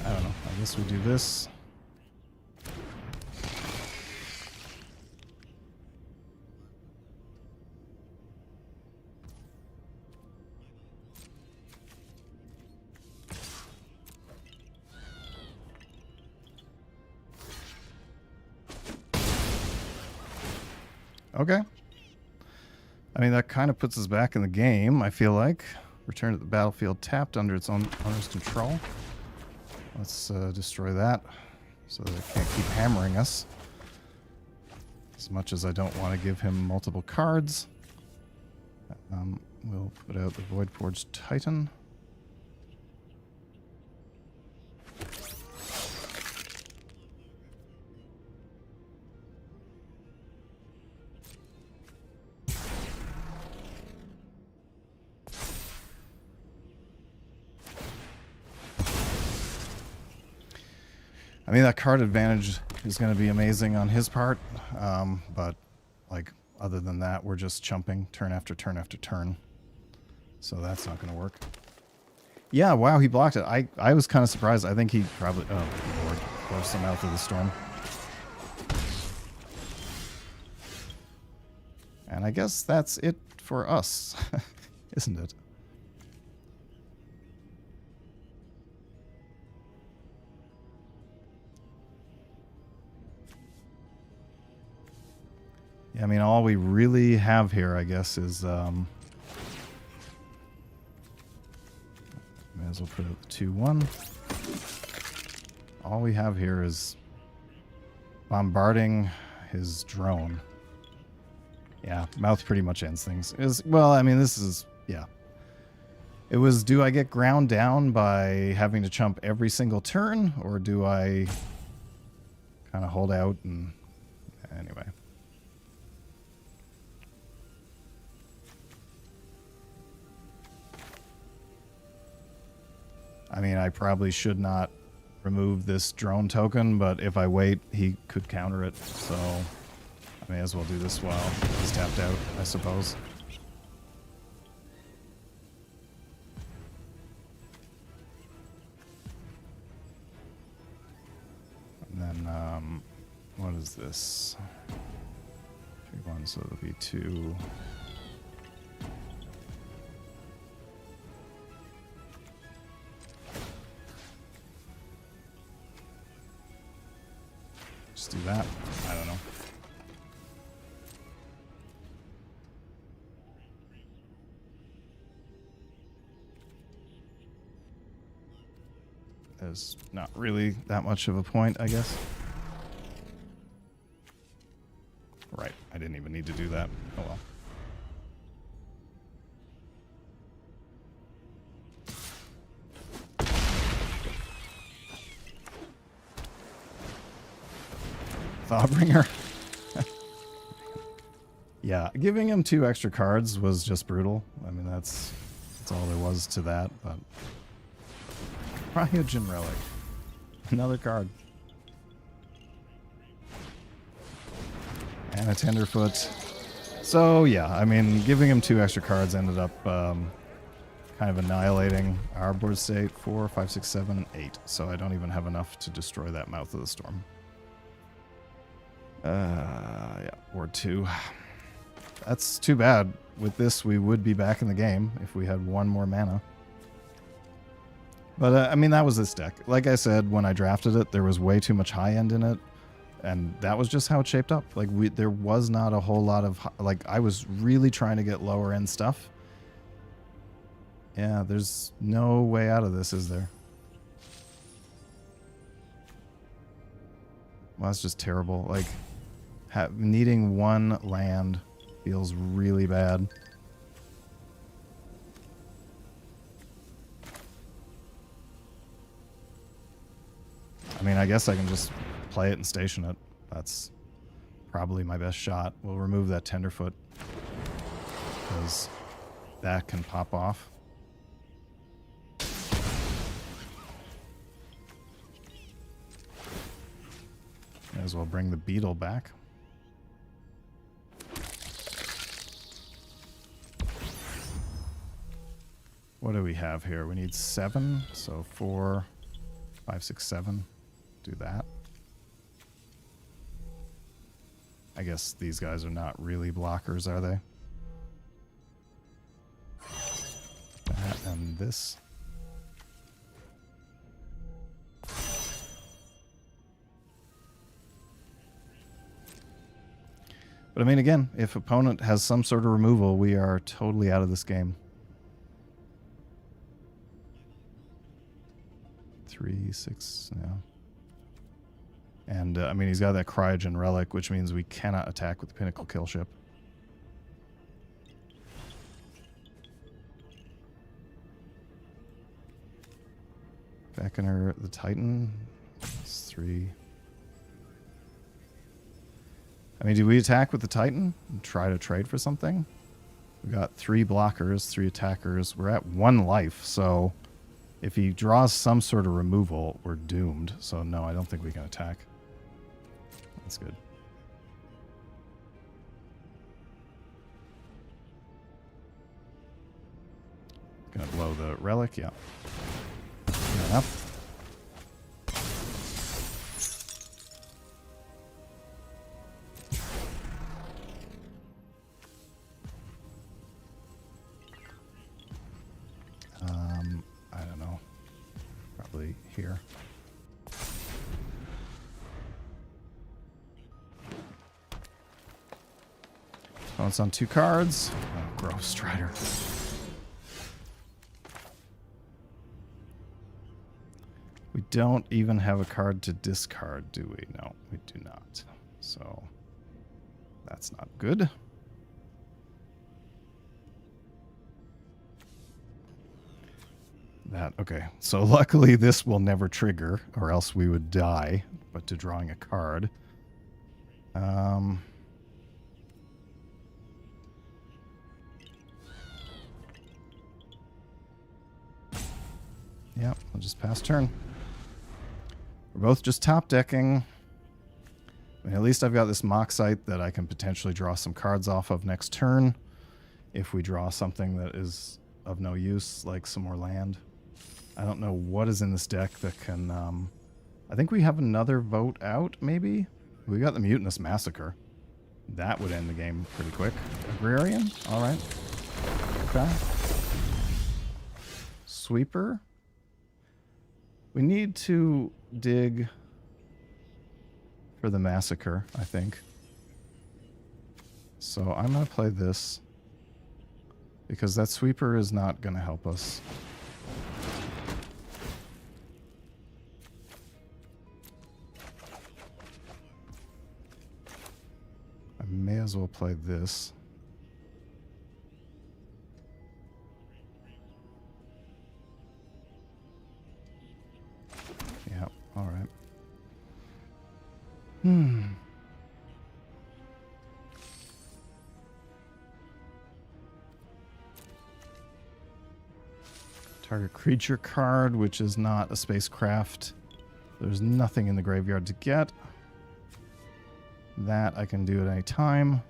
I guess we do this. Okay. I mean, that kind of puts us back in the game, I feel like. Return to the battlefield tapped under its own owner's control. Let's destroy that so that it can't keep hammering us. As much as I don't want to give him multiple cards. We'll put out the Voidforged Titan. I mean, that card advantage is going to be amazing on his part, but like other than that, we're just chumping turn after turn after turn. So that's not going to work. Yeah, wow, he blocked it. I was kind of surprised. I think he probably... Oh, Lord. Forced him out of the storm. And I guess that's it for us, isn't it? Yeah, I mean, all we really have here, I guess, is... may as well put out the 2-1. All we have here is bombarding his drone. Yeah, mouth pretty much ends things. Well, I mean, this is... Yeah. It was, do I get ground down by having to chump every single turn? Or do I kind of hold out and... Anyway. I mean, I probably should not remove this drone token, but if I wait, he could counter it, so I may as well do this while he's tapped out, I suppose. And then, what is this? 3-1, so it'll be 2... Just do that. I don't know. There's not really that much of a point, I guess. Right. I didn't even need to do that. Oh well. Thawbringer. Yeah, giving him 2 extra cards was just brutal. I mean, that's all there was to that, but... Cryogen Relic. Another card. And a Tenderfoot. So, yeah, I mean, giving him 2 extra cards ended up kind of annihilating our board state. 4, 5, 6, 7, 8. So I don't even have enough to destroy that Mouth of the Storm. Yeah, board 2. That's too bad. With this, we would be back in the game if we had 1 more mana. But, I mean, that was this deck. Like I said, when I drafted it, there was way too much high end in it. And that was just how it shaped up. Like, there was not a whole lot of... Like, I was really trying to get lower end stuff. Yeah, there's no way out of this, is there? Well, that's just terrible. Like... needing 1 land feels really bad. I mean, I guess I can just play it and station it. That's probably my best shot. We'll remove that Tenderfoot because that can pop off. May as well bring the Beetle back. What do we have here? We need 7, so 4, 5, 6, 7. Do that. I guess these guys are not really blockers, are they? That and this. But I mean, again, if opponent has some sort of removal, we are totally out of this game. 3, 6, yeah. And, I mean, he's got that Cryogen Relic, which means we cannot attack with the Pinnacle Kill Ship. Beckoner the Titan. That's 3. I mean, do we attack with the Titan and try to trade for something? We got 3 blockers, 3 attackers. We're at 1 life, so if he draws some sort of removal, we're doomed. So no, I don't think we can attack. That's good. Gonna blow the relic, yeah. Good enough. Opponent's on 2 cards. Oh, Grove Strider. We don't even have a card to discard, do we? No, we do not. So that's not good. Okay. So luckily this will never trigger, or else we would die, but to drawing a card. Yep, we'll just pass turn. We're both just top decking. I mean, at least I've got this Moxite that I can potentially draw some cards off of next turn. If we draw something that is of no use, like some more land. I don't know what is in this deck that can... I think we have another vote out, maybe? We got the Mutinous Massacre. That would end the game pretty quick. Agrarian? Alright. Okay. Sweeper? We need to dig for the Massacre, I think. So I'm going to play this. Because that Sweeper is not going to help us. I may as well play this. Yeah, alright. Target creature card, which is not a spacecraft. There's nothing in the graveyard to get. That I can do at any time.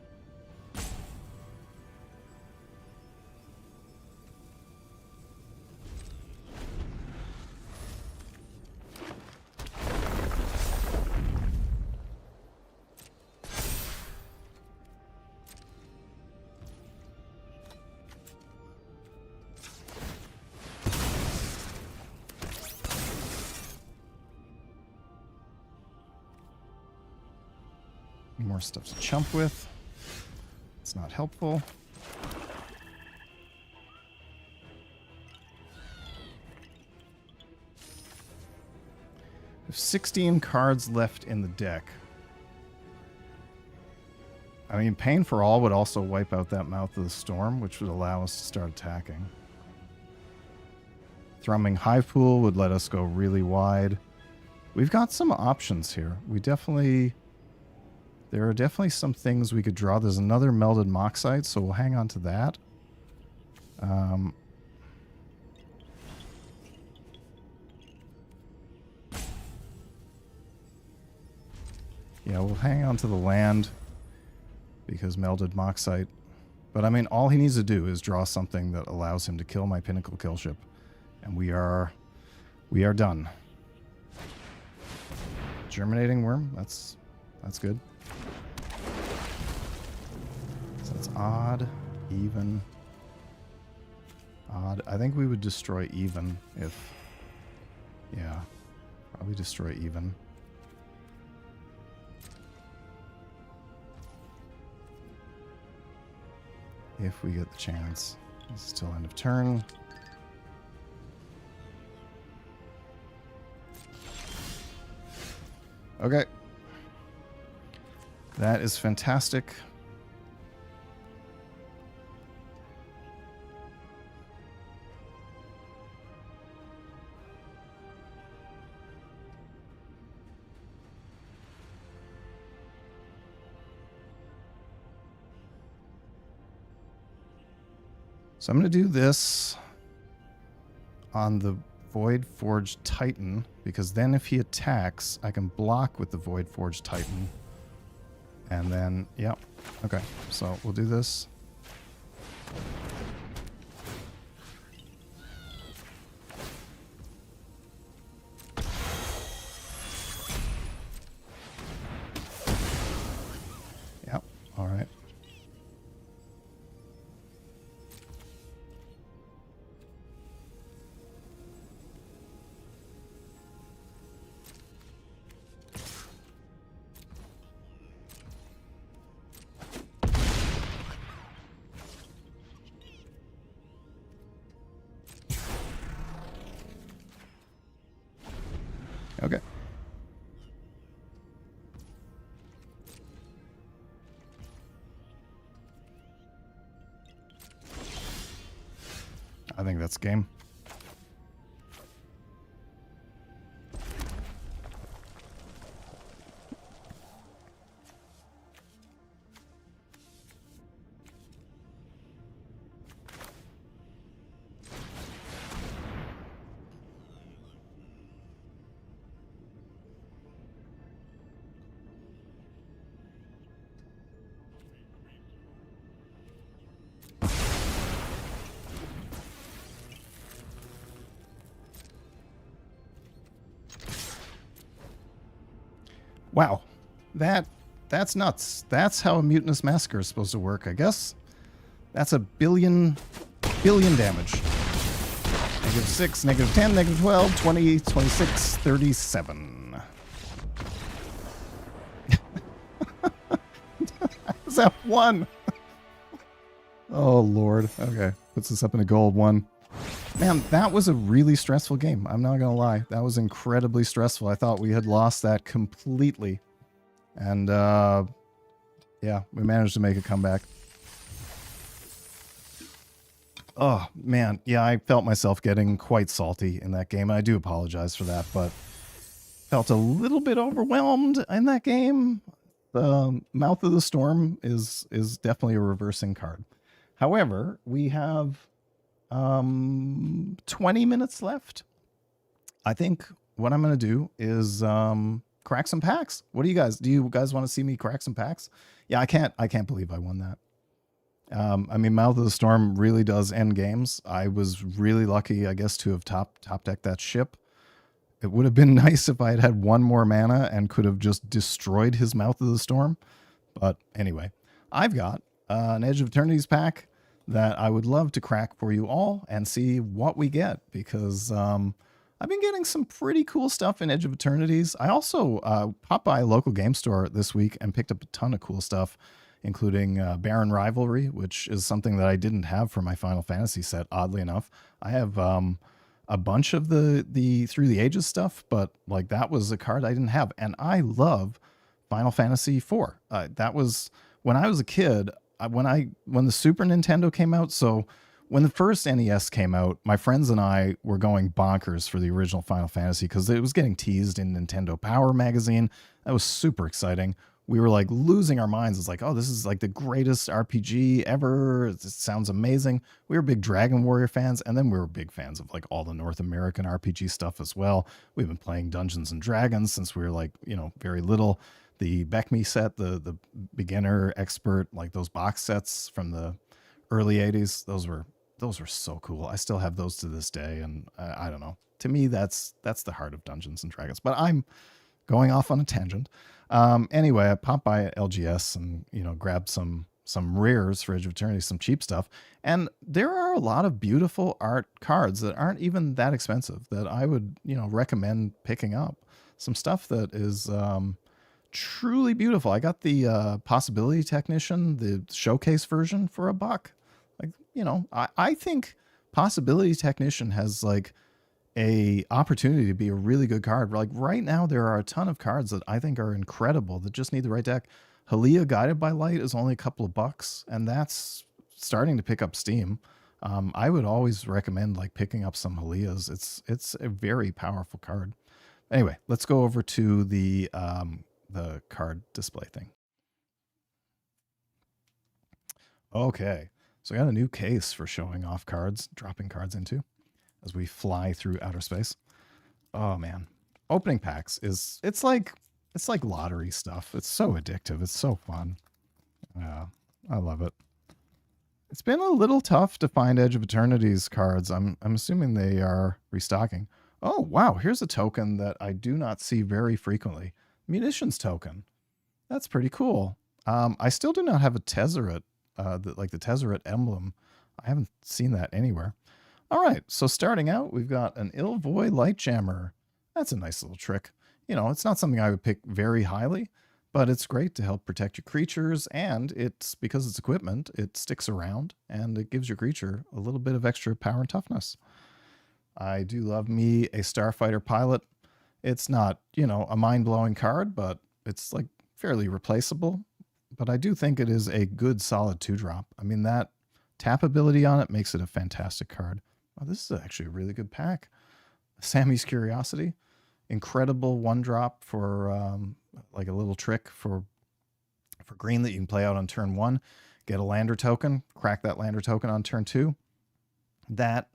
More stuff to chump with. It's not helpful. There's 16 cards left in the deck. I mean, Pain for All would also wipe out that Mouth of the Storm, which would allow us to start attacking. Thrumming Hivepool would let us go really wide. We've got some options here. There are definitely some things we could draw. There's another Melded Moxite, so we'll hang on to that. Yeah, we'll hang on to the land because Melded Moxite. But I mean, all he needs to do is draw something that allows him to kill my Pinnacle Killship. And we are done. Germinating Worm, that's good. So that's odd, even, odd. I think we would destroy even if, yeah, probably destroy even. If we get the chance. This is still end of turn. Okay. That is fantastic. So I'm going to do this on the Void Forged Titan, because then if he attacks, I can block with the Void Forged Titan. And then, yep. Okay, so we'll do this. Yep, all right. I think that's game. Wow, that's nuts. That's how a Mutinous Massacre is supposed to work, I guess. That's a billion damage. -6, -10, -12, 20, 26, 37. Is that one? Oh, Lord. Okay, puts us up in a gold one. Man, that was a really stressful game. I'm not going to lie. That was incredibly stressful. I thought we had lost that completely. And, yeah, we managed to make a comeback. Oh, man. Yeah, I felt myself getting quite salty in that game. I do apologize for that, but felt a little bit overwhelmed in that game. The Mouth of the Storm is definitely a reversing card. However, we have 20 minutes left. I think what I'm going to do is crack some packs. What do you guys want to see me crack some packs? Yeah, I can't believe I won that. I mean, Mouth of the Storm really does end games. I was really lucky, I guess, to have top decked that ship. It would have been nice if I had had one more mana and could have just destroyed his Mouth of the Storm. But anyway, I've got an Edge of Eternities pack that I would love to crack for you all and see what we get, because I've been getting some pretty cool stuff in Edge of Eternities. I also popped by a local game store this week and picked up a ton of cool stuff, including Baron Rivalry, which is something that I didn't have for my Final Fantasy set, oddly enough. I have a bunch of the Through the Ages stuff, but like that was a card I didn't have. And I love Final Fantasy IV. That was when I was a kid. When the Super Nintendo came out, so when the first NES came out, my friends and I were going bonkers for the original Final Fantasy because it was getting teased in Nintendo Power magazine. That was super exciting. We were like losing our minds. It's like, oh, this is like the greatest RPG ever. It sounds amazing. We were big Dragon Warrior fans, and then we were big fans of like all the North American RPG stuff as well. We've been playing Dungeons and Dragons since we were like, very little. The Beckme set, the beginner expert, like those box sets from the early 80s, those were so cool. I still have those to this day, and I don't know. To me, that's the heart of Dungeons and Dragons. But I'm going off on a tangent. Anyway, I popped by at LGS and grabbed some rares for Edge of Eternity, some cheap stuff, and there are a lot of beautiful art cards that aren't even that expensive that I would recommend picking up. Some stuff that is truly beautiful. I got the Possibility Technician, the showcase version, for $1. Like, I think Possibility Technician has like a opportunity to be a really good card. Like right now, there are a ton of cards that I think are incredible that just need the right deck. Halia Guided by Light is only a couple of bucks, and that's starting to pick up steam. I would always recommend like picking up some Halias. It's a very powerful card. Anyway, let's go over to the card display thing. Okay, so I got a new case for showing off cards, dropping cards into as we fly through outer space. Oh man, opening packs it's like lottery stuff. It's so addictive. It's so fun. Yeah, I love it. It's been a little tough to find Edge of Eternities cards. I'm assuming they are restocking. Oh wow, here's a token that I do not see very frequently. Munitions token. That's pretty cool. I still do not have a Tezzeret, the Tezzeret emblem. I haven't seen that anywhere. All right, so starting out, we've got an Ilvoy Lightjammer. That's a nice little trick. It's not something I would pick very highly, but it's great to help protect your creatures, and because it's equipment, it sticks around, and it gives your creature a little bit of extra power and toughness. I do love me a Starfighter Pilot. It's not, a mind-blowing card, but it's like fairly replaceable. But I do think it is a good solid 2-drop. I mean, that tap ability on it makes it a fantastic card. Oh, this is actually a really good pack. Sammy's Curiosity. Incredible one drop for like a little trick for green that you can play out on turn 1. Get a lander token, crack that lander token on turn 2. That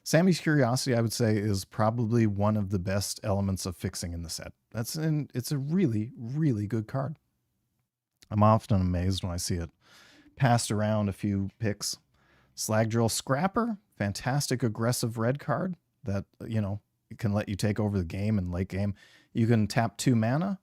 Sammy's Curiosity, I would say, is probably one of the best elements of fixing in the set. It's a really, really good card. I'm often amazed when I see it passed around a few picks. Slag Drill Scrapper, fantastic aggressive red card that, you know, it can let you take over the game in late game. You can tap 2 mana.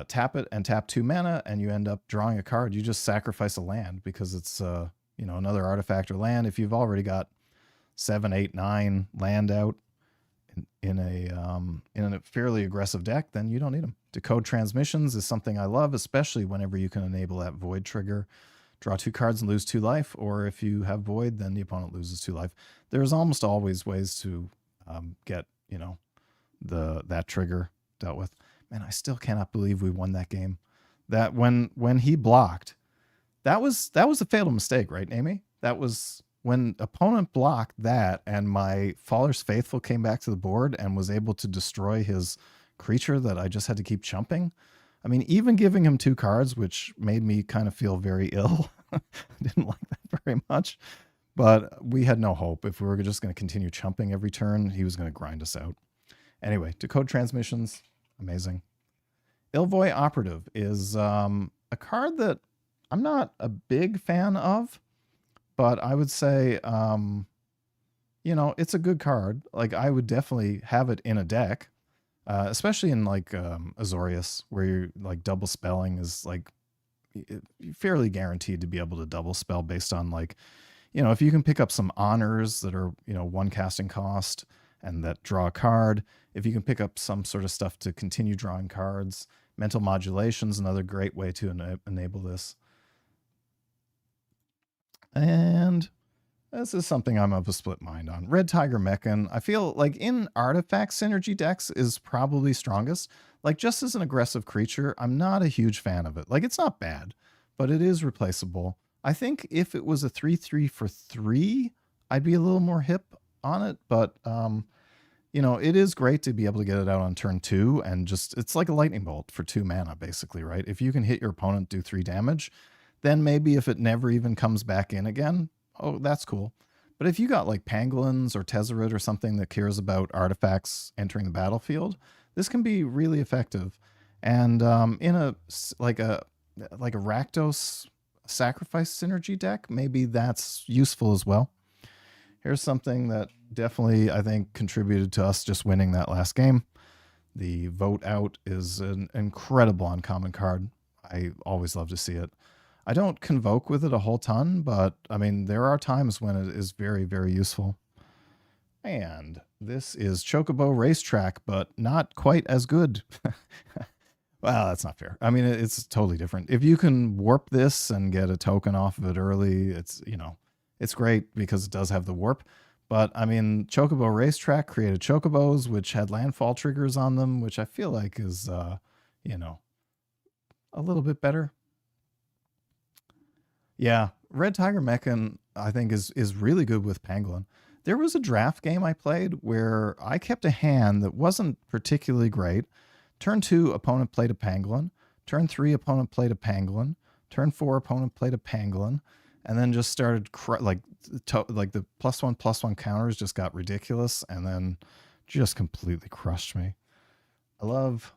Tap it and tap 2 mana, and you end up drawing a card. You just sacrifice a land because it's you know, another artifact or land. If you've already got 7, 8, 9 land out in a fairly aggressive deck, then you don't need them. Decode Transmissions is something I love, especially whenever you can enable that void trigger. Draw 2 cards and lose 2 life, or if you have void, then the opponent loses 2 life. There's almost always ways to get, you know, that trigger dealt with. Man, I still cannot believe we won that game. That when he blocked, that was a fatal mistake, right, Amy? That was when opponent blocked that, and my Faller's Faithful came back to the board and was able to destroy his creature that I just had to keep chumping. I mean, even giving him 2 cards, which made me kind of feel very ill. I didn't like that very much. But we had no hope. If we were just going to continue chumping every turn, he was going to grind us out. Anyway, Decode Transmissions, amazing. Ilvoy Operative is a card that I'm not a big fan of, but I would say, you know, it's a good card. Like, I would definitely have it in a deck, especially in like Azorius, where you're like double spelling is like fairly guaranteed to be able to double spell based on, like, you know, if you can pick up some honors that are, you know, 1 casting cost and that draw a card, if you can pick up some sort of stuff to continue drawing cards. Mental Modulation is another great way to enable this. And this is something I'm of a split mind on. Red Tiger Mechan, I feel like in artifact synergy decks is probably strongest. Like, just as an aggressive creature, I'm not a huge fan of it. Like, it's not bad, but it is replaceable. I think if it was a 3/3 for 3, I'd be a little more hip on it, but you know, it is great to be able to get it out on turn 2 and just, it's like a lightning bolt for 2 mana, basically, right? If you can hit your opponent, do 3 damage, then maybe if it never even comes back in again, oh, that's cool. But if you got like Pangolins or Tezzeret or something that cares about artifacts entering the battlefield, this can be really effective. And in a Rakdos sacrifice synergy deck, maybe that's useful as well. Here's something that definitely, I think, contributed to us just winning that last game. The Vote Out is an incredible uncommon card. I always love to see it. I don't convoke with it a whole ton, but I mean, there are times when it is very, very useful. And this is Chocobo Racetrack, but not quite as good. Well, that's not fair. I mean, it's totally different. If you can warp this and get a token off of it early, it's, you know, it's great because it does have the warp. But I mean, Chocobo Racetrack created Chocobos, which had landfall triggers on them, which I feel like is, you know, a little bit better. Yeah, Red Tiger Mechan, I think, is really good with Pangolin. There was a draft game I played where I kept a hand that wasn't particularly great. Turn 2, opponent played a Pangolin. Turn 3, opponent played a Pangolin. Turn 4, opponent played a Pangolin. And then just started, like the +1/+1 counters just got ridiculous and then just completely crushed me. I love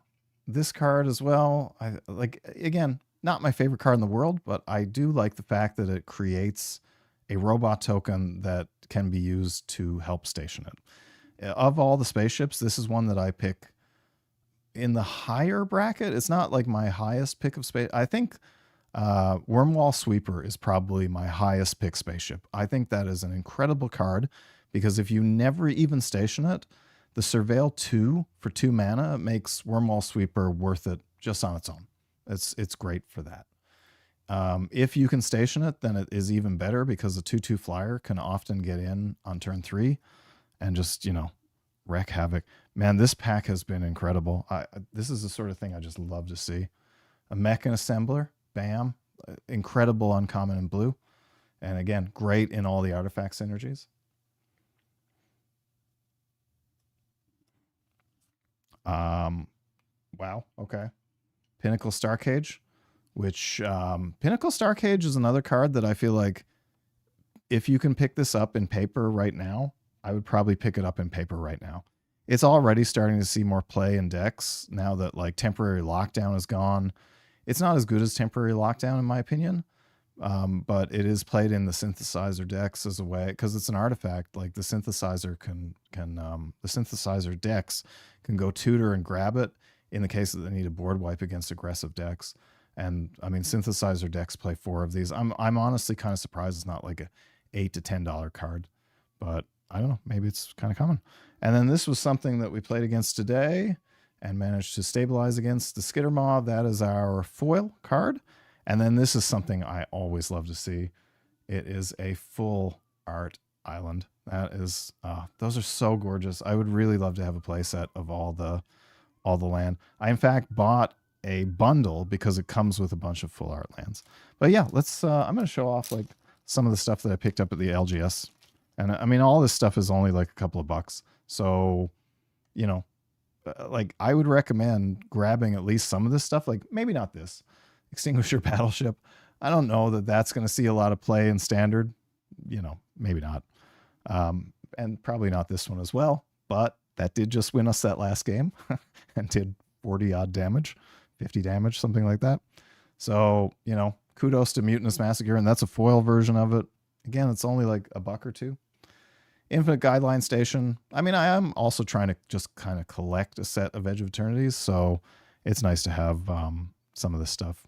this card as well. I like, again, not my favorite card in the world, but I do like the fact that it creates a robot token that can be used to help station it. Of all the spaceships, this is one that I pick in the higher bracket. It's not like my highest pick of space. I think Wormwall Sweeper is probably my highest pick spaceship. I think that is an incredible card because if you never even station it, the Surveil 2 for 2 mana makes Wormwall Sweeper worth it just on its own. It's great for that. If you can station it, then it is even better because the 2/2 flyer can often get in on turn 3 and just, you know, wreak havoc. Man, this pack has been incredible. This is the sort of thing I just love to see. A Mechan Assembler. Bam. Incredible uncommon in blue. And again, great in all the artifact synergies. Wow. Okay. Pinnacle Starcage, which Pinnacle Starcage is another card that I feel like if you can pick this up in paper right now, I would probably pick it up in paper right now. It's already starting to see more play in decks now that like temporary lockdown is gone. It's not as good as temporary lockdown in my opinion, but it is played in the synthesizer decks as a way because it's an artifact. Like the synthesizer the synthesizer decks can go tutor and grab it in the case that they need a board wipe against aggressive decks. And I mean, synthesizer decks play 4 of these. I'm honestly kind of surprised it's not like a $8 to $10 card, but I don't know. Maybe it's kind of common. And then this was something that we played against today and managed to stabilize against the Skittermaw. That is our foil card. And then this is something I always love to see. It is a full art island. That is, those are so gorgeous. I would really love to have a play set of all the land. I in fact bought a bundle because it comes with a bunch of full art lands. But yeah, let's, I'm going to show off like some of the stuff that I picked up at the LGS. And I mean, all this stuff is only like a couple of bucks. So, you know, like I would recommend grabbing at least some of this stuff. Like maybe not this Extinguisher Battleship. I don't know that that's going to see a lot of play in standard, you know, maybe not. And probably not this one as well, but that did just win us that last game and did 40 odd damage, 50 damage, something like that. So, you know, kudos to Mutinous Massacre, and that's a foil version of it. Again, it's only like a buck or two. Infinite Guideline Station. I mean, I am also trying to just kind of collect a set of Edge of Eternities, so it's nice to have some of this stuff.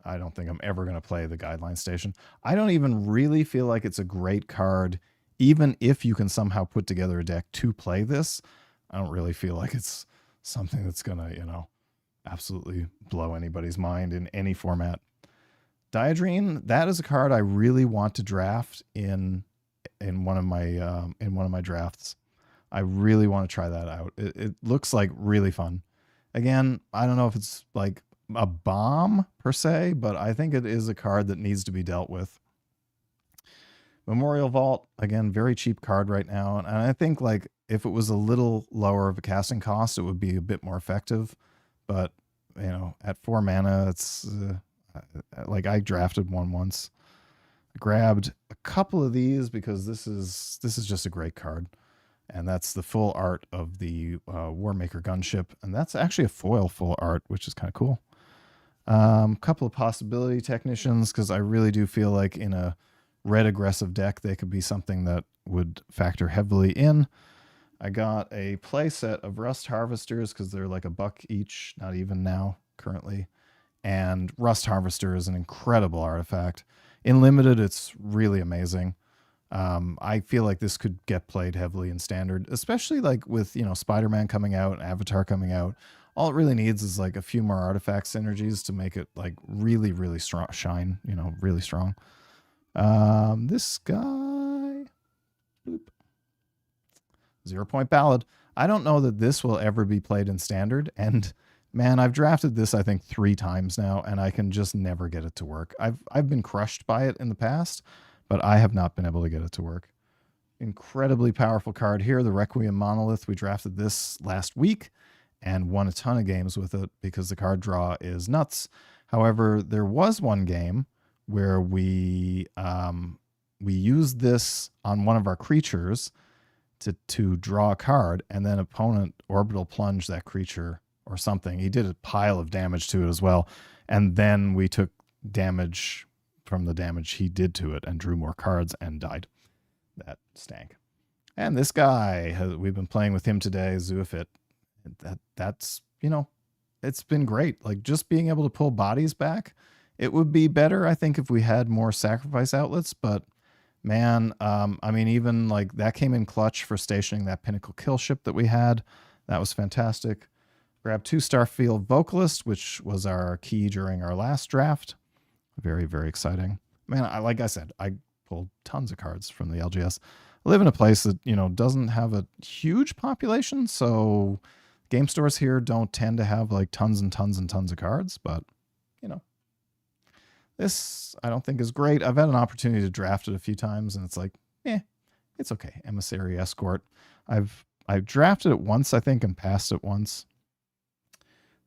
I don't think I'm ever going to play the Guideline Station. I don't even really feel like it's a great card, even if you can somehow put together a deck to play this. I don't really feel like it's something that's going to, you know, absolutely blow anybody's mind in any format. Diadrine, that is a card I really want to draft in one of my drafts. I really want to try that out. It looks like really fun. Again, I don't know if it's like a bomb per se, but I think it is a card that needs to be dealt with. Memorial Vault, again, very cheap card right now. And I think like if it was a little lower of a casting cost, it would be a bit more effective. But, you know, at 4 mana, it's like I drafted one once. I grabbed a couple of these because this is just a great card. And that's the full art of the Warmaker Gunship. And that's actually a foil full art, which is kind of cool. Couple of Possibility Technicians, because I really do feel like in a red aggressive deck, they could be something that would factor heavily in. I got a play set of Rust Harvesters because they're like a buck each, not even now currently. And Rust Harvester is an incredible artifact. In limited, it's really amazing. I feel like this could get played heavily in standard, especially like with, you know, Spider-Man coming out, Avatar coming out. All it really needs is like a few more artifact synergies to make it like really, really strong, shine, you know, really strong. This guy, boop. 0 Point Ballad. I don't know that this will ever be played in standard. And man, I've drafted this, I think 3 times now, and I can just never get it to work. I've been crushed by it in the past, but I have not been able to get it to work. Incredibly powerful card here, the Requiem Monolith. We drafted this last week and won a ton of games with it because the card draw is nuts. However, there was one game where we used this on one of our creatures to draw a card, and then opponent orbital plunge that creature or something. He did a pile of damage to it as well, and then we took damage from the damage he did to it and drew more cards and died. That stank. And this guy, we've been playing with him today, Zuafit. That's, you know, it's been great. Like just being able to pull bodies back. It would be better, I think, if we had more sacrifice outlets, but man, I mean, even like that came in clutch for stationing that Pinnacle kill ship that we had. That was fantastic. Grabbed 2 Starfield Vocalist, which was our key during our last draft. Very, very exciting. Man, like I said, I pulled tons of cards from the LGS. I live in a place that, you know, doesn't have a huge population, so game stores here don't tend to have like tons and tons and tons of cards, but, you know. This I don't think is great. I've had an opportunity to draft it a few times, and it's like, it's okay. Emissary Escort. I've drafted it once, I think, and passed it once.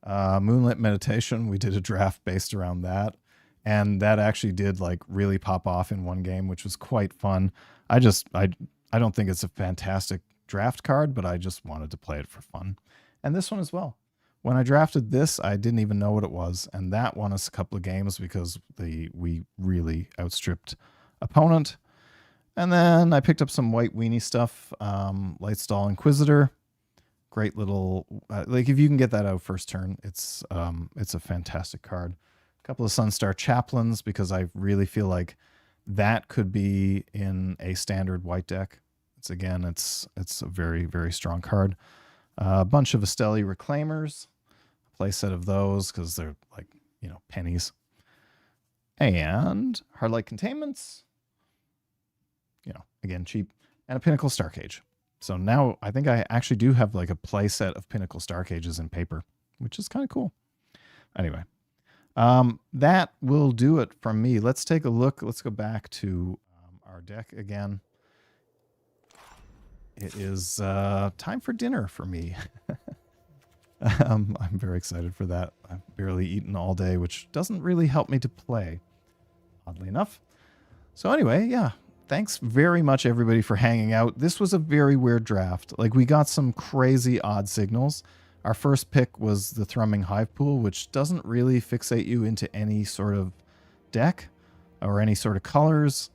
Moonlit Meditation, we did a draft based around that, and that actually did like really pop off in one game, which was quite fun. I don't think it's a fantastic draft card, but I just wanted to play it for fun. And this one as well. When I drafted this, I didn't even know what it was, and that won us a couple of games because we really outstripped opponent. And then I picked up some white weenie stuff, Lightstall Inquisitor. Great little, like if you can get that out first turn, it's a fantastic card. A couple of Sunstar Chaplains, because I really feel like that could be in a standard white deck. It's a very, very strong card. A bunch of Esteli Reclaimers, play set of those because they're like, pennies. And Hardlight Containments, again, cheap. And a Pinnacle Star Cage. So now I think I actually do have like a play set of Pinnacle Star Cages in paper, which is kind of cool. Anyway, that will do it from me. Let's take a look. Let's go back to our deck again. It is time for dinner for me. I'm very excited for that. I've barely eaten all day, which doesn't really help me to play, oddly enough. So anyway, yeah. Thanks very much, everybody, for hanging out. This was a very weird draft. Like, we got some crazy odd signals. Our first pick was the Thrumming Hivepool, which doesn't really fixate you into any sort of deck or any sort of colors,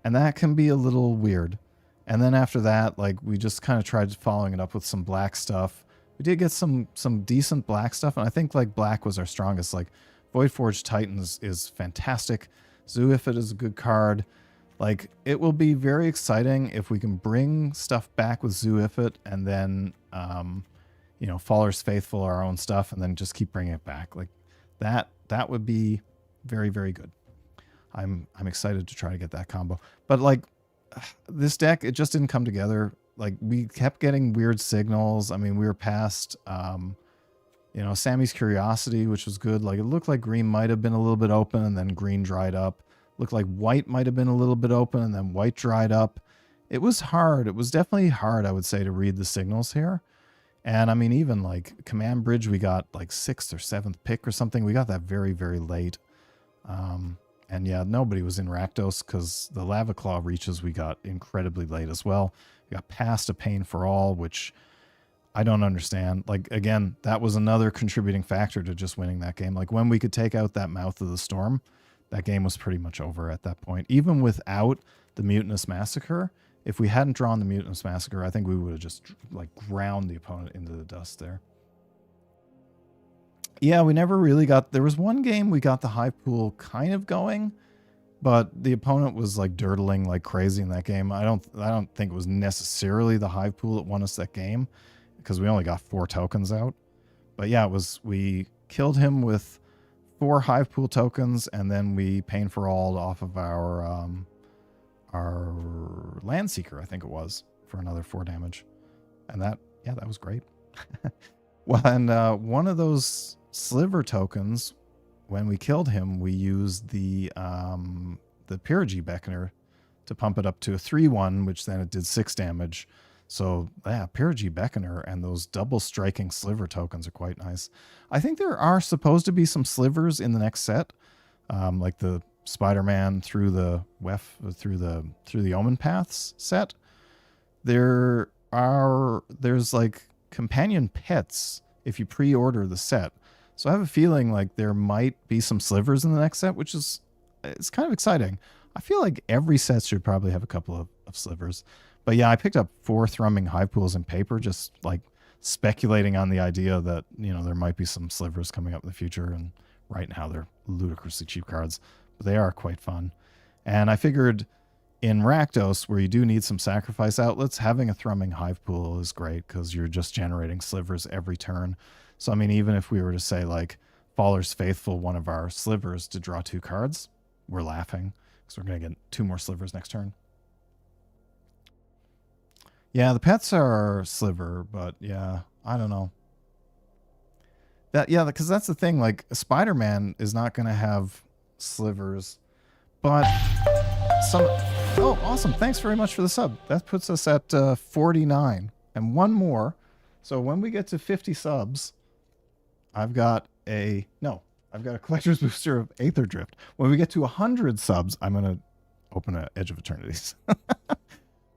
and that can be a little weird. And then after that, like, we just kind of tried following it up with some black stuff. We did get some decent black stuff, and I think, like, black was our strongest. Like, Voidforged Titans is fantastic. Zooifit is a good card. Like, it will be very exciting if we can bring stuff back with Zooifit and then, Faller's Faithful, our own stuff, and then just keep bringing it back. Like, that would be very, very good. I'm excited to try to get that combo. But, like, this deck, it just didn't come together. Like, we kept getting weird signals. I mean, we were past, Sammy's Curiosity, which was good. Like, it looked like green might have been a little bit open, and then green dried up. Looked like white might have been a little bit open, and then white dried up. It was hard. It was definitely hard, I would say, to read the signals here. And I mean, even like Command Bridge, we got like 6th or 7th pick or something. We got that very, very late. And yeah, nobody was in Rakdos because the Lava Claw reaches we got incredibly late as well. We got past a Pain for All, which I don't understand. Like, again, that was another contributing factor to just winning that game. Like, when we could take out that Mouth of the Storm, that game was pretty much over at that point. Even without the Mutinous Massacre, if we hadn't drawn the Mutinous Massacre, I think we would have just like ground the opponent into the dust there. Yeah, we never really got... There was one game we got the Hivepool kind of going, but the opponent was like dirtling like crazy in that game. I don't think it was necessarily the Hivepool that won us that game because we only got 4 tokens out. But yeah, we killed him with 4 Hivepool tokens, and then we Pain for All off of our Landseeker, I think it was, for another 4 damage. And that was great. Well, and one of those Sliver tokens, when we killed him, we used the Pyrogy Beckoner to pump it up to a 3/1, which then it did 6 damage. So yeah, Pyrogy Beckoner and those double striking Sliver tokens are quite nice. I think there are supposed to be some Slivers in the next set, like the Spider-Man through the Omen Paths set. There's like companion pets if you pre-order the set. So I have a feeling like there might be some Slivers in the next set, which is it's kind of exciting. I feel like every set should probably have a couple of Slivers. But yeah, I picked up 4 Thrumming Hivepools in paper, just like speculating on the idea that, there might be some Slivers coming up in the future. And right now they're ludicrously cheap cards, but they are quite fun. And I figured in Rakdos, where you do need some sacrifice outlets, having a Thrumming Hivepool is great because you're just generating Slivers every turn. So, I mean, even if we were to say like Faller's Faithful, one of our Slivers to draw 2 cards, we're laughing because we're going to get 2 more Slivers next turn. Yeah, the pets are Sliver, but yeah, I don't know. Because that's the thing, like, Spider-Man is not going to have slivers. But some... Oh, awesome. Thanks very much for the sub. That puts us at 49. And one more. So when we get to 50 subs, I've got a collector's booster of Aether Drift. When we get to 100 subs, I'm going to open an Edge of Eternities.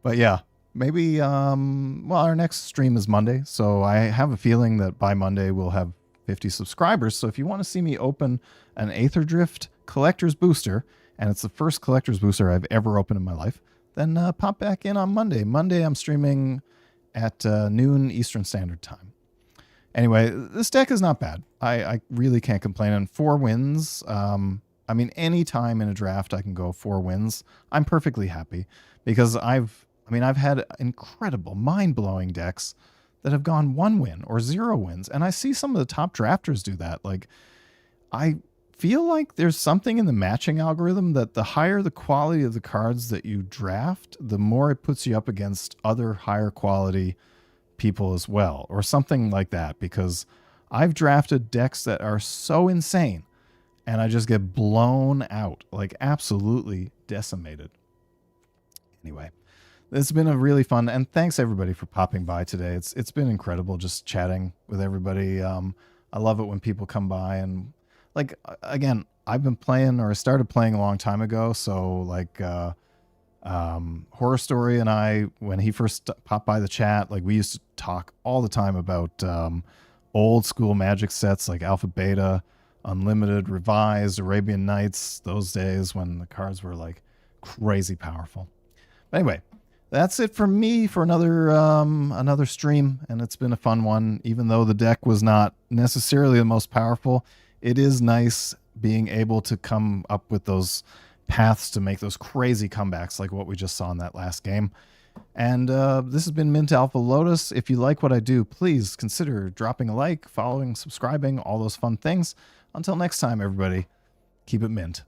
But yeah, maybe, well, our next stream is Monday. So I have a feeling that by Monday we'll have 50 subscribers. So if you want to see me open an Aether Drift collector's booster, and it's the first collector's booster I've ever opened in my life, then pop back in on Monday. Monday I'm streaming at noon Eastern Standard Time. Anyway, this deck is not bad. I really can't complain. And 4 wins, I mean, any time in a draft I can go 4 wins, I'm perfectly happy. Because I've had incredible, mind-blowing decks that have gone 1 win or 0 wins. And I see some of the top drafters do that. Like, I feel like there's something in the matching algorithm that the higher the quality of the cards that you draft, the more it puts you up against other higher quality people as well, or something like that. Because I've drafted decks that are so insane and I just get blown out, like absolutely decimated. Anyway, it's been a really fun, and thanks everybody for popping by today. It's been incredible just chatting with everybody. I love it when people come by, and like, again, I've been playing, or I started playing a long time ago. So like, Horror Story and I, when he first popped by the chat, like we used to talk all the time about old school Magic sets like Alpha Beta, Unlimited, Revised, Arabian Nights, those days when the cards were like crazy powerful. But anyway, that's it for me for another stream, and it's been a fun one. Even though the deck was not necessarily the most powerful, it is nice being able to come up with those paths to make those crazy comebacks like what we just saw in that last game. And this has been Mint Alpha Lotus. If you like what I do, please consider dropping a like, following, subscribing, all those fun things. Until next time, everybody, keep it mint.